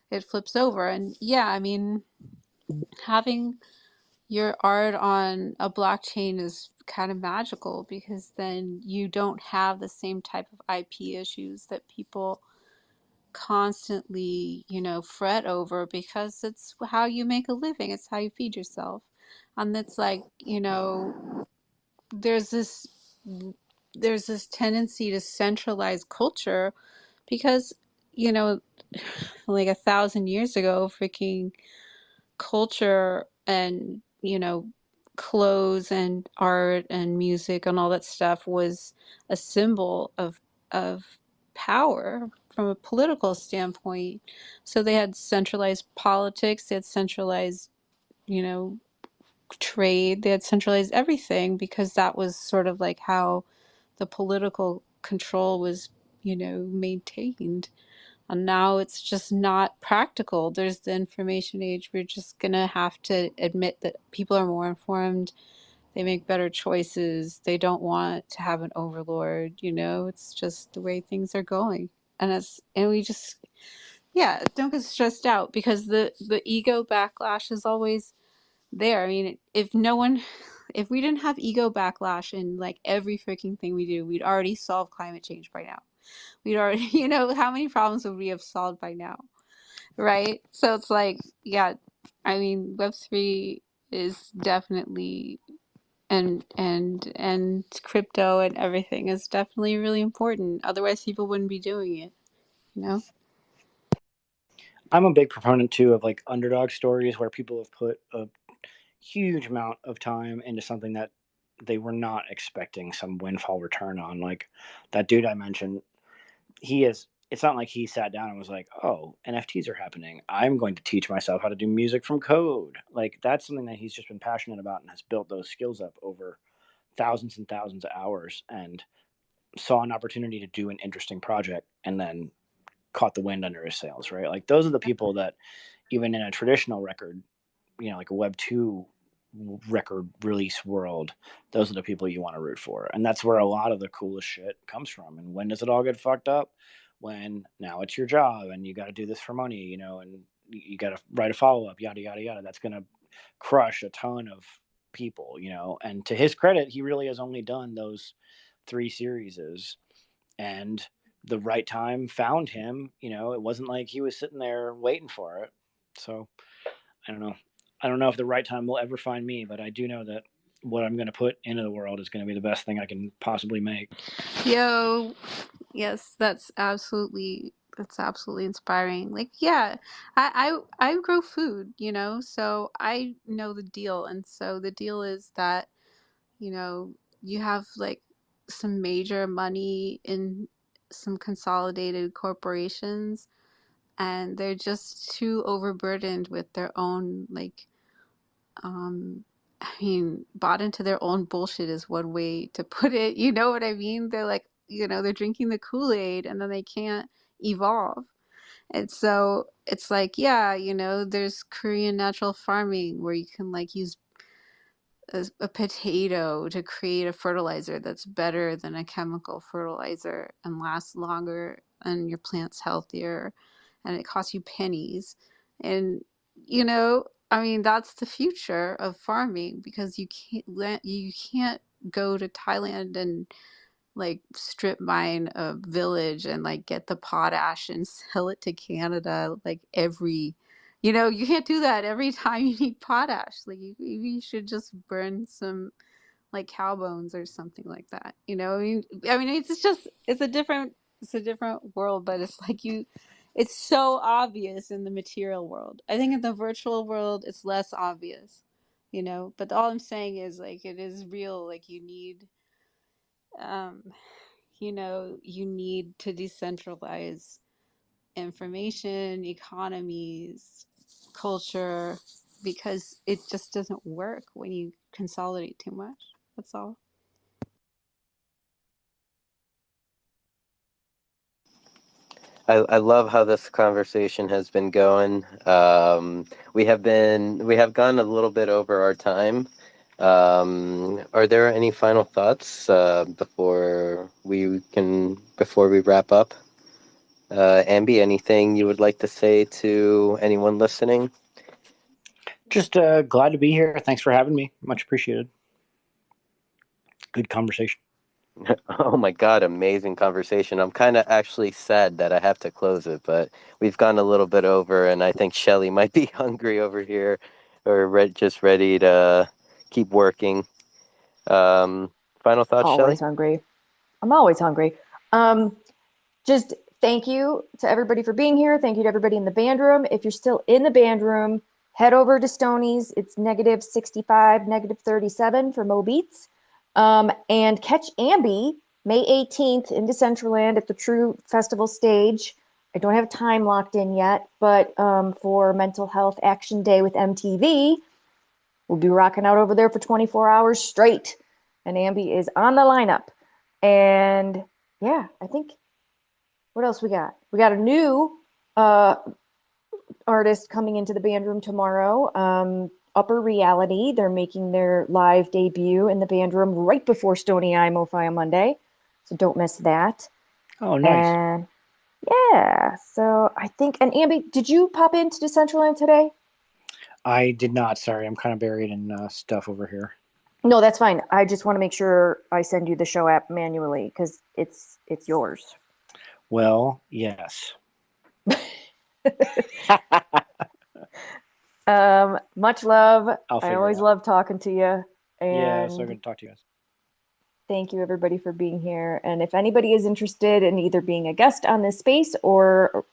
it flips over. And yeah, I mean, having your art on a blockchain is kind of magical, because then you don't have the same type of IP issues that people constantly fret over, because it's how you make a living, it's how you feed yourself. And it's like there's this tendency to centralize culture, because like 1,000 years ago, freaking culture and clothes and art and music and all that stuff was a symbol of power from a political standpoint. So they had centralized politics, they had centralized trade, they had centralized everything, because that was sort of like how the political control was maintained. And now it's just not practical. There's the information age. We're just going to have to admit that people are more informed. They make better choices. They don't want to have an overlord. It's just the way things are going. And we just, yeah, don't get stressed out, because the ego backlash is always there. I mean, if we didn't have ego backlash in like every freaking thing we do, we'd already solve climate change by now. We'd already, how many problems would we have solved by now? Right? So it's like, yeah, I mean, Web3 is definitely, and crypto and everything is definitely really important. Otherwise, people wouldn't be doing it. I'm a big proponent too of like underdog stories where people have put a huge amount of time into something that they were not expecting some windfall return on. Like that dude I mentioned, it's not like he sat down and was like, oh, NFTs are happening, I'm going to teach myself how to do music from code. Like that's something that he's just been passionate about and has built those skills up over thousands and thousands of hours, and saw an opportunity to do an interesting project and then caught the wind under his sails, right? Like those are the people that even in a traditional record, like a Web 2 record release world, those are the people you want to root for. And that's where a lot of the coolest shit comes from. And when does it all get fucked up? When now it's your job and you got to do this for money, and you got to write a follow up, yada yada yada. That's going to crush a ton of people, And to his credit, he really has only done those 3 series, and the right time found him. It wasn't like he was sitting there waiting for it. So I don't know. I don't know if the right time will ever find me, but I do know that what I'm going to put into the world is going to be the best thing I can possibly make. Yo, yes, that's absolutely inspiring. Like, yeah, I grow food, so I know the deal. And so the deal is that, you have like some major money in some consolidated corporations, and they're just too overburdened with their own, like, I mean, bought into their own bullshit is one way to put it. You know what I mean? They're like, they're drinking the Kool-Aid and then they can't evolve. And so it's like, yeah, there's Korean natural farming where you can like use a potato to create a fertilizer that's better than a chemical fertilizer and lasts longer and your plant's healthier and it costs you pennies. And I mean, that's the future of farming, because you can't go to Thailand and like strip mine a village and like get the potash and sell it to Canada like you can't do that every time you need potash. Like you should just burn some like cow bones or something like that. I mean it's a different world, but it's like it's so obvious in the material world. I think in the virtual world it's less obvious, but all I'm saying is like it is real. Like um you need to decentralize information, economies, culture, because it just doesn't work when you consolidate too much. That's all. I love how this conversation has been going. We have gone a little bit over our time. Are there any final thoughts before we wrap up? Ambie, anything you would like to say to anyone listening? Just glad to be here. Thanks for having me. Much appreciated. Good conversation. Oh my God, amazing conversation. I'm kind of actually sad that I have to close it, but we've gone a little bit over, and I think Shelly might be hungry over here, or just ready to keep working. Um, Final thoughts, Shelly? Always hungry. I'm always hungry. Um, just thank you to everybody for being here. Thank you to everybody in the band room. If you're still in the band room, head over to Stony's. It's -65, -37 for Mo Beats. And catch Ambie May 18th in Decentraland at the True Festival stage. I don't have time locked in yet, but for Mental Health Action Day with MTV, we'll be rocking out over there for 24 hours straight. And Ambie is on the lineup. And yeah, I think, what else we got? We got a new artist coming into the band room tomorrow. Upper Reality. They're making their live debut in the band room right before Stony Eye MoFi on Monday. So don't miss that. Oh, nice. And yeah, so I think, and Ambie, did you pop into Decentraland today? I did not. Sorry, I'm kind of buried in stuff over here. No, that's fine. I just want to make sure I send you the show app manually because it's yours. Well, yes. Much love. I always it out. love talking to you. Yeah, And so good to talk to you guys. thank you everybody for being here. And if anybody is interested in either being a guest on this space or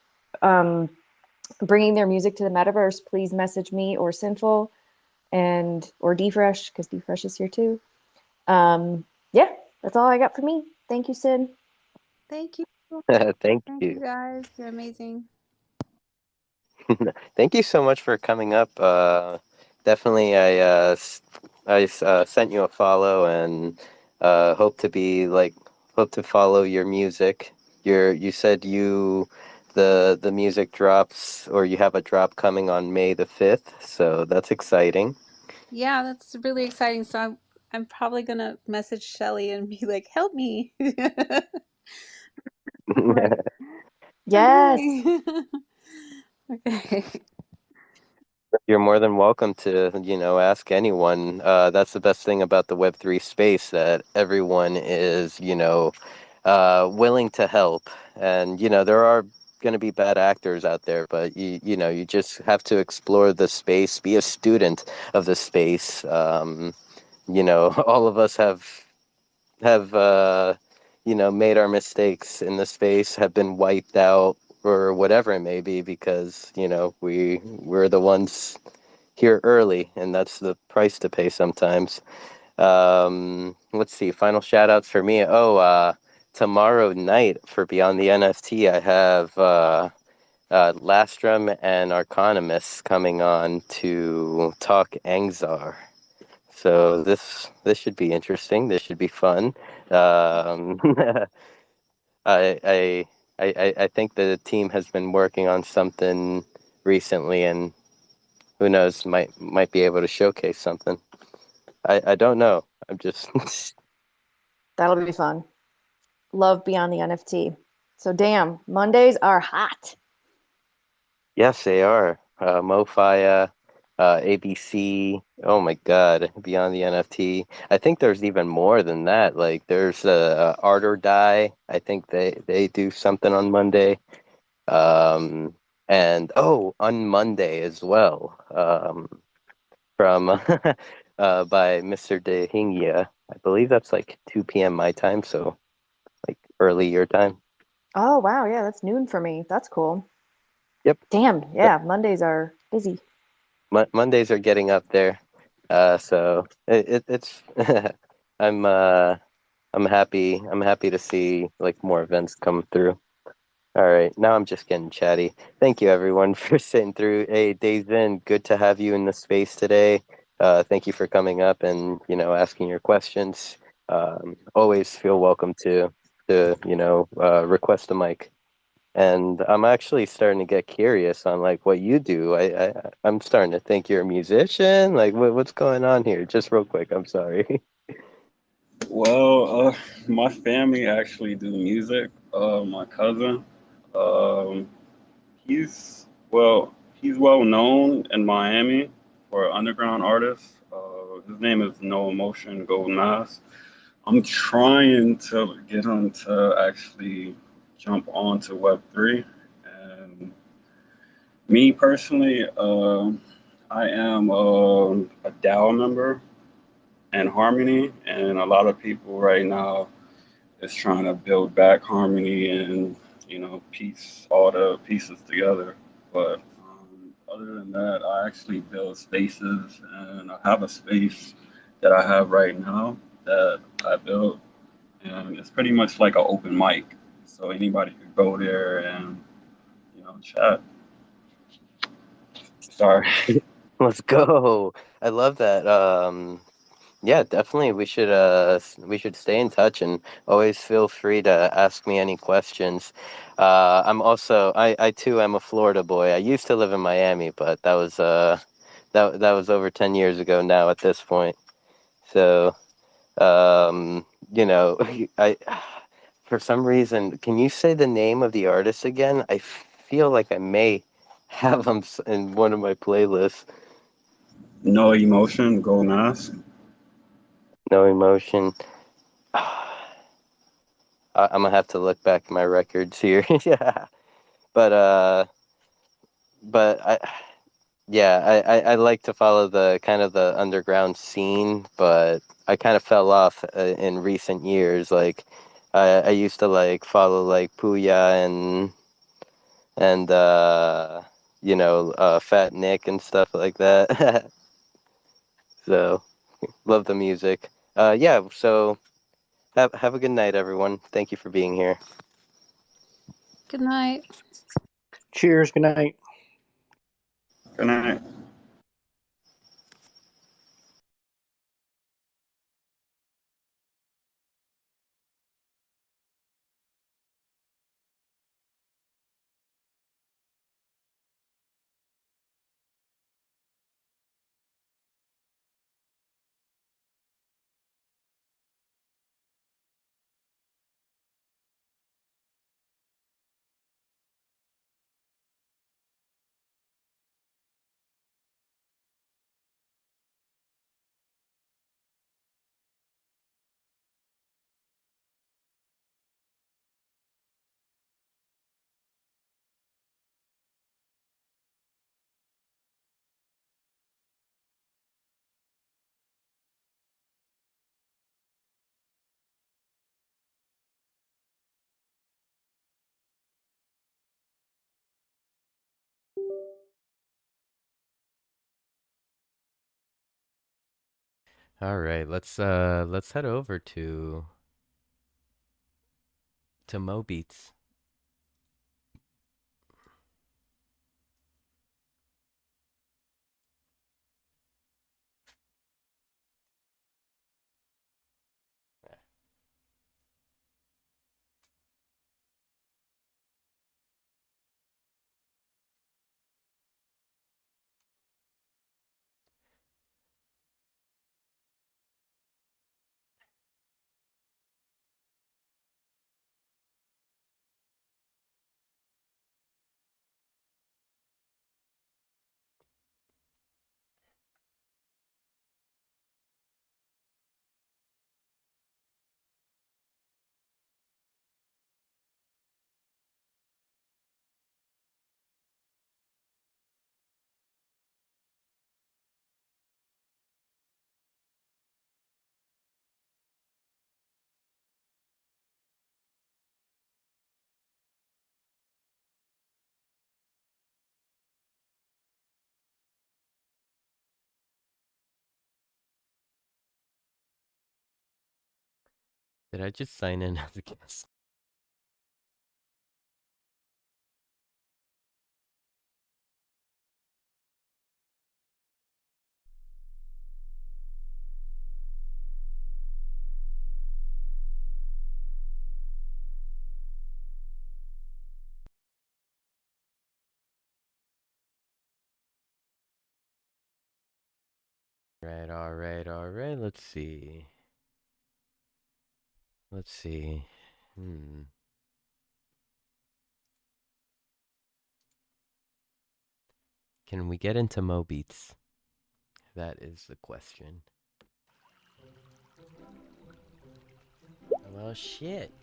bringing their music to the metaverse, please message me or Sinful or Defresh, because Defresh is here too. Yeah, that's all I got for me. Thank you, Sin. Thank you. Thank Thank you. you guys. You're amazing. Thank you so much for coming up. Definitely, I sent you a follow and hope to follow your music. You said the music drops, or you have a drop coming on May the 5th, so that's exciting. Yeah, that's really exciting. So I'm probably gonna message Shelly and be like, "Help me!" Like, Yes. okay. You're more than welcome to, ask anyone. That's the best thing about the Web3 space, that everyone is, willing to help. And, there are going to be bad actors out there, but you just have to explore the space, be a student of the space. All of us have made our mistakes in the space, have been wiped out or whatever it may be, because we're the ones here early, and that's the price to pay sometimes. Let's see, final shout outs for me. Tomorrow night for Beyond the NFT, I have Lastrum and Arconomus coming on to talk Angzar. So this should be interesting. This should be fun. Um, I, I I think the team has been working on something recently, and who knows, might be able to showcase something. I don't know. I'm just That'll be fun. Love Beyond the NFT. So damn, Mondays are hot. yes, they are. MoFi, ABC. Oh my God, Beyond the NFT. I think there's even more than that. Like there's Art or Die. I think they do something on Monday. Um, and on Monday as well. From by Mr. De Hingia. I believe that's like 2 p.m. my time, so like early your time. Oh wow, yeah, that's noon for me. That's cool. Yep. Damn, yeah, Mondays are busy. Mondays are getting up there. So it's I'm uh I'm happy. I'm happy to see like more events come through. All right, now I'm just getting chatty. Thank you everyone for sitting through. Hey, Days In, good to have you in the space today. Thank you for coming up and asking your questions. Always feel welcome to request a mic. And I'm actually starting to get curious on like what you do. I'm starting to think you're a musician. Like what's going on here? Just real quick. I'm sorry. Well, my family actually do music. My cousin, um, he's well known in Miami for an underground artist. His name is No Emotion Golden Eyes. I'm trying to get him to actually jump onto Web3. And me personally, I am a DAO member and Harmony, and a lot of people right now is trying to build back Harmony and piece all the pieces together. But other than that, I actually build spaces, and I have a space that I have right now that I built, and it's pretty much like an open mic, so anybody could go there and chat. Sorry. Let's go. I love that. Yeah, definitely. We should stay in touch, and always feel free to ask me any questions. I too am a Florida boy. I used to live in Miami, but that was over 10 years ago now at this point. So, you know, I for some reason, can you say the name of the artist again? I feel like I may have them in one of my playlists. No Emotion, Go Mask. No Emotion. I'm gonna have to look back at my records here. Yeah, but but I yeah, I like to follow the kind of the underground scene, but I kind of fell off in recent years. Like I used to like follow like Puya and Fat Nick and stuff like that. So love the music. Yeah. So have a good night, everyone. Thank you for being here. Good night. Cheers. Good night. Good night. All right, let's head over to Mo Beats. Did I just sign in as a guest? Right, all right, all right. Let's see. Let's see. Can we get into Mo Beats? That is the question. Well, shit.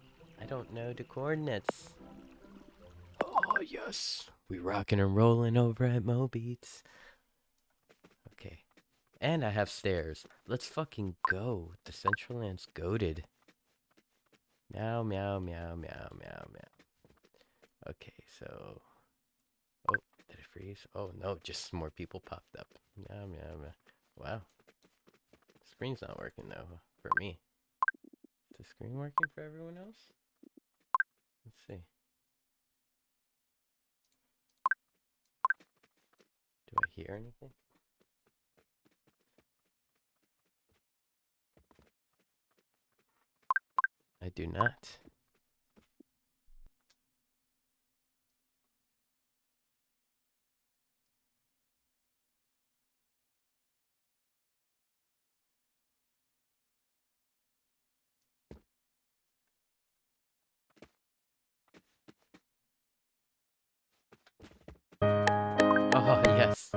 I don't know the coordinates. Oh, yes. We rocking and rolling over at Mo Beats. Okay. And I have stairs. Let's fucking go. The Central Land's goated. Meow, meow, meow, meow, meow, meow. Okay, so... Oh, did it freeze? Oh, no, just more people popped up. Meow, meow, meow. Wow. Screen's not working, though, for me. Is the screen working for everyone else? Let's see. Do I hear anything? I do not. Oh, yes.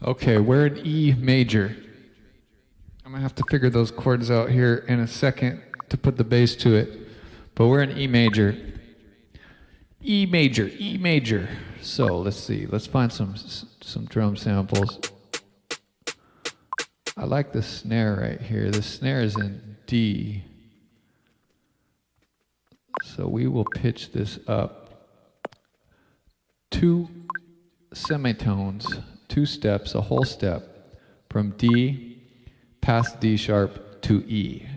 Okay, we're in E major. I'm gonna have to figure those chords out here in a second to put the bass to it, but we're in E major. E major, E major. So let's see. Let's find some drum samples. I like the snare right here. The snare is in D. So we will pitch this up 2 semitones, 2 steps, a whole step from D past D sharp to E.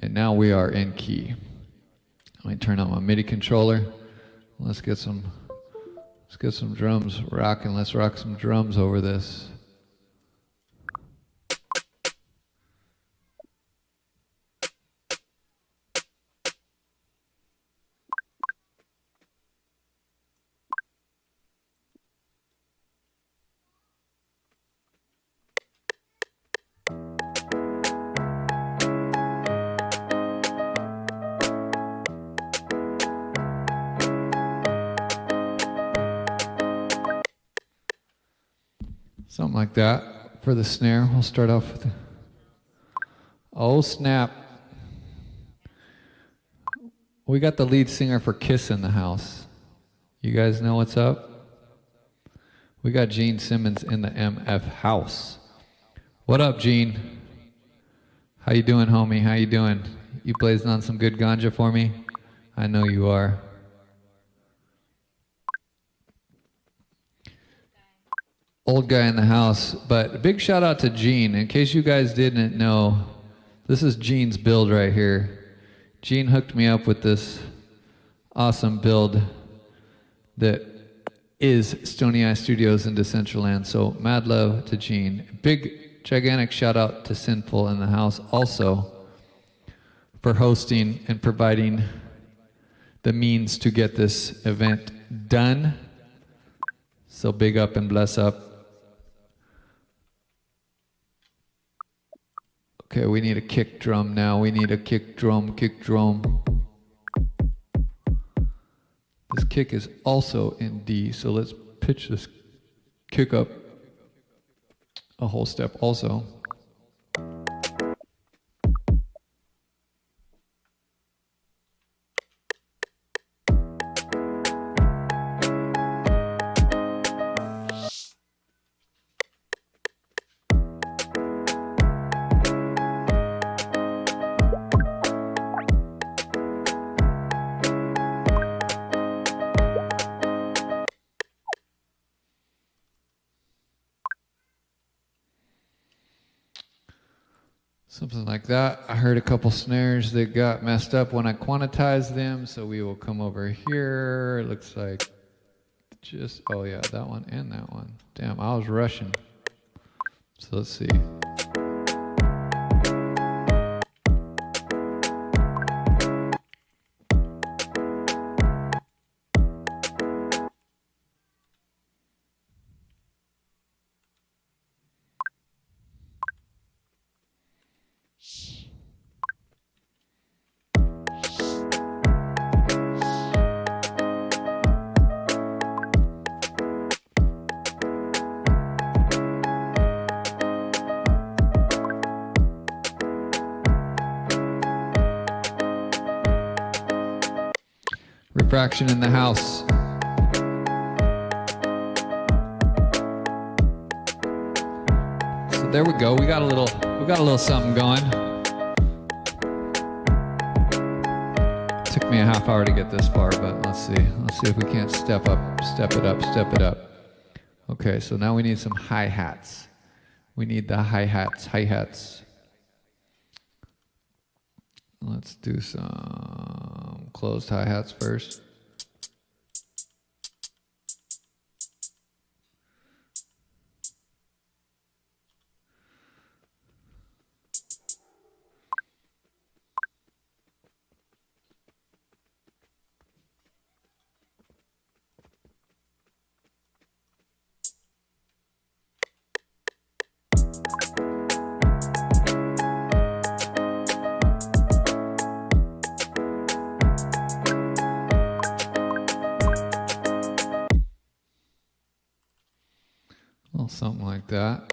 And now we are in key. Let me turn on my MIDI controller. Let's get some drums rocking. Let's rock some drums over this. Something like that for the snare. We'll start off with oh snap. We got the lead singer for Kiss in the house. You guys know what's up? We got Gene Simmons in the MF house. What up, Gene? How you doing, homie? How you doing? You blazing on some good ganja for me? I know you are. Old guy in the house, but a big shout out to Gene. In case you guys didn't know, this is Gene's build right here. Gene hooked me up with this awesome build that is Stony Eye Studios in Decentraland. So mad love to Gene. Big, gigantic shout out to Sinful in the house also for hosting and providing the means to get this event done. So big up and bless up. Okay, we need a kick drum now. We need a kick drum, kick drum. This kick is also in D, so let's pitch this kick up a whole step also. Something like that. I heard a couple snares that got messed up when I quantized them, so we will come over here. It looks like just, oh yeah, that one and that one. Damn, I was rushing. So let's see. Refraction in the house. So there we go. We got a little something going. Took me a half hour to get this far, but let's see. Let's see if we can't step it up. Okay, so now we need some hi-hats. We need the hi-hats. Let's do some closed hi-hats first. Something like that.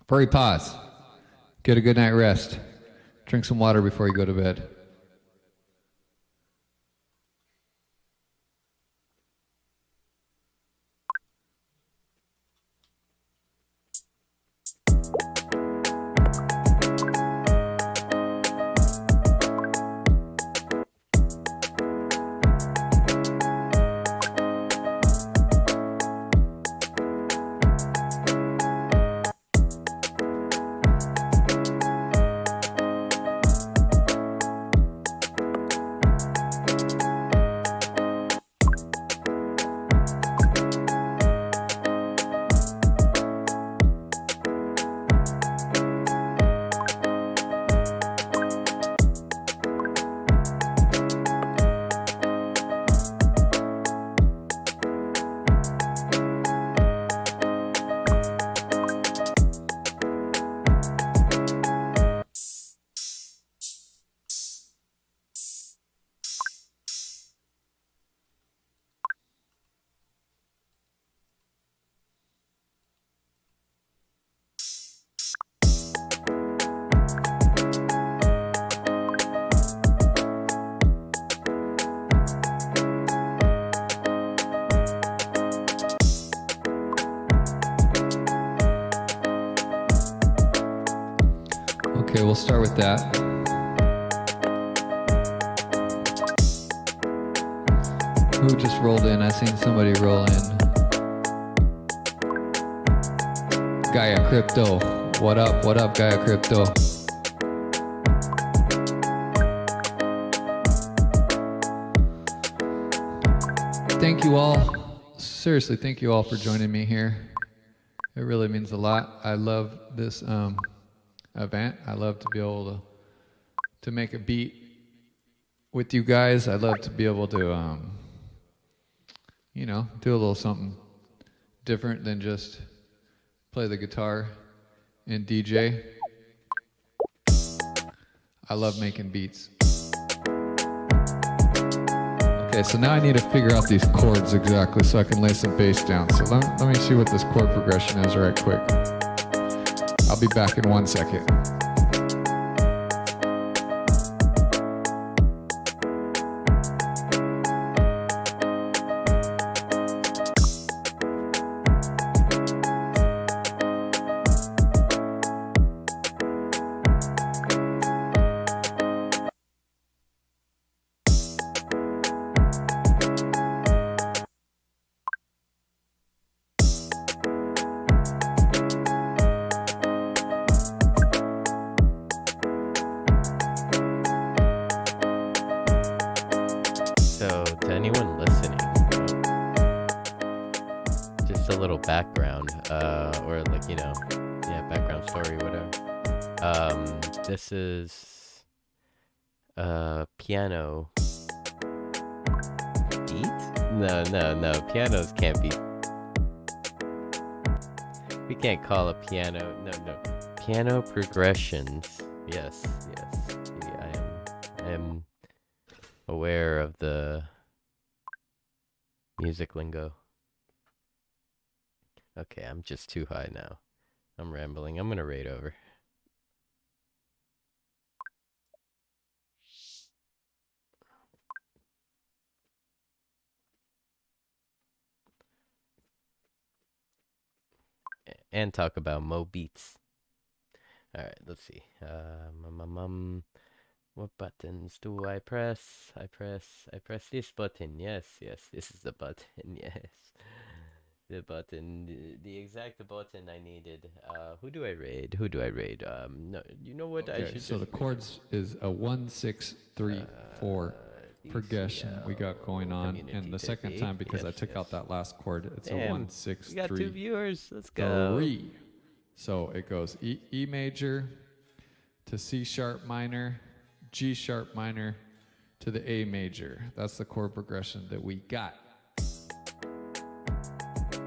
Furry paws. Get a good night rest. Drink some water before you go to bed. Okay, we'll start with that. Who just rolled in? I seen somebody roll in. Gaia Crypto. What up, Gaia Crypto? Thank you all. Seriously, thank you all for joining me here. It really means a lot. I love this event. I love to be able to make a beat with you guys. I love to be able to, you know, do a little something different than just play the guitar and DJ. I love making beats. Okay, so now I need to figure out these chords exactly so I can lay some bass down. So let me see what this chord progression is right quick. I'll be back in 1 second. So, to anyone listening, just a little background, or like, you know, yeah, background story, whatever. This is piano beat? No, pianos can't be. We can't call a piano, no. Piano progressions, yes. Yeah, I am aware of the music lingo. Okay, I'm just too high now. I'm rambling. I'm gonna raid over. And talk about Mo Beats. Alright, let's see. What buttons do I press? I press this button. Yes, this is the button. Yes. The button, the exact button I needed. Who do I raid? No, you know what? Okay, I should so just the chords is a 1, 6, 3, 4 progression we got going on, and the second time because I took out that last chord, it's a 1, 6, 3. We got 2 viewers. Let's go. 3. So it goes E major to C sharp minor, G sharp minor to the A major. That's the chord progression that we got.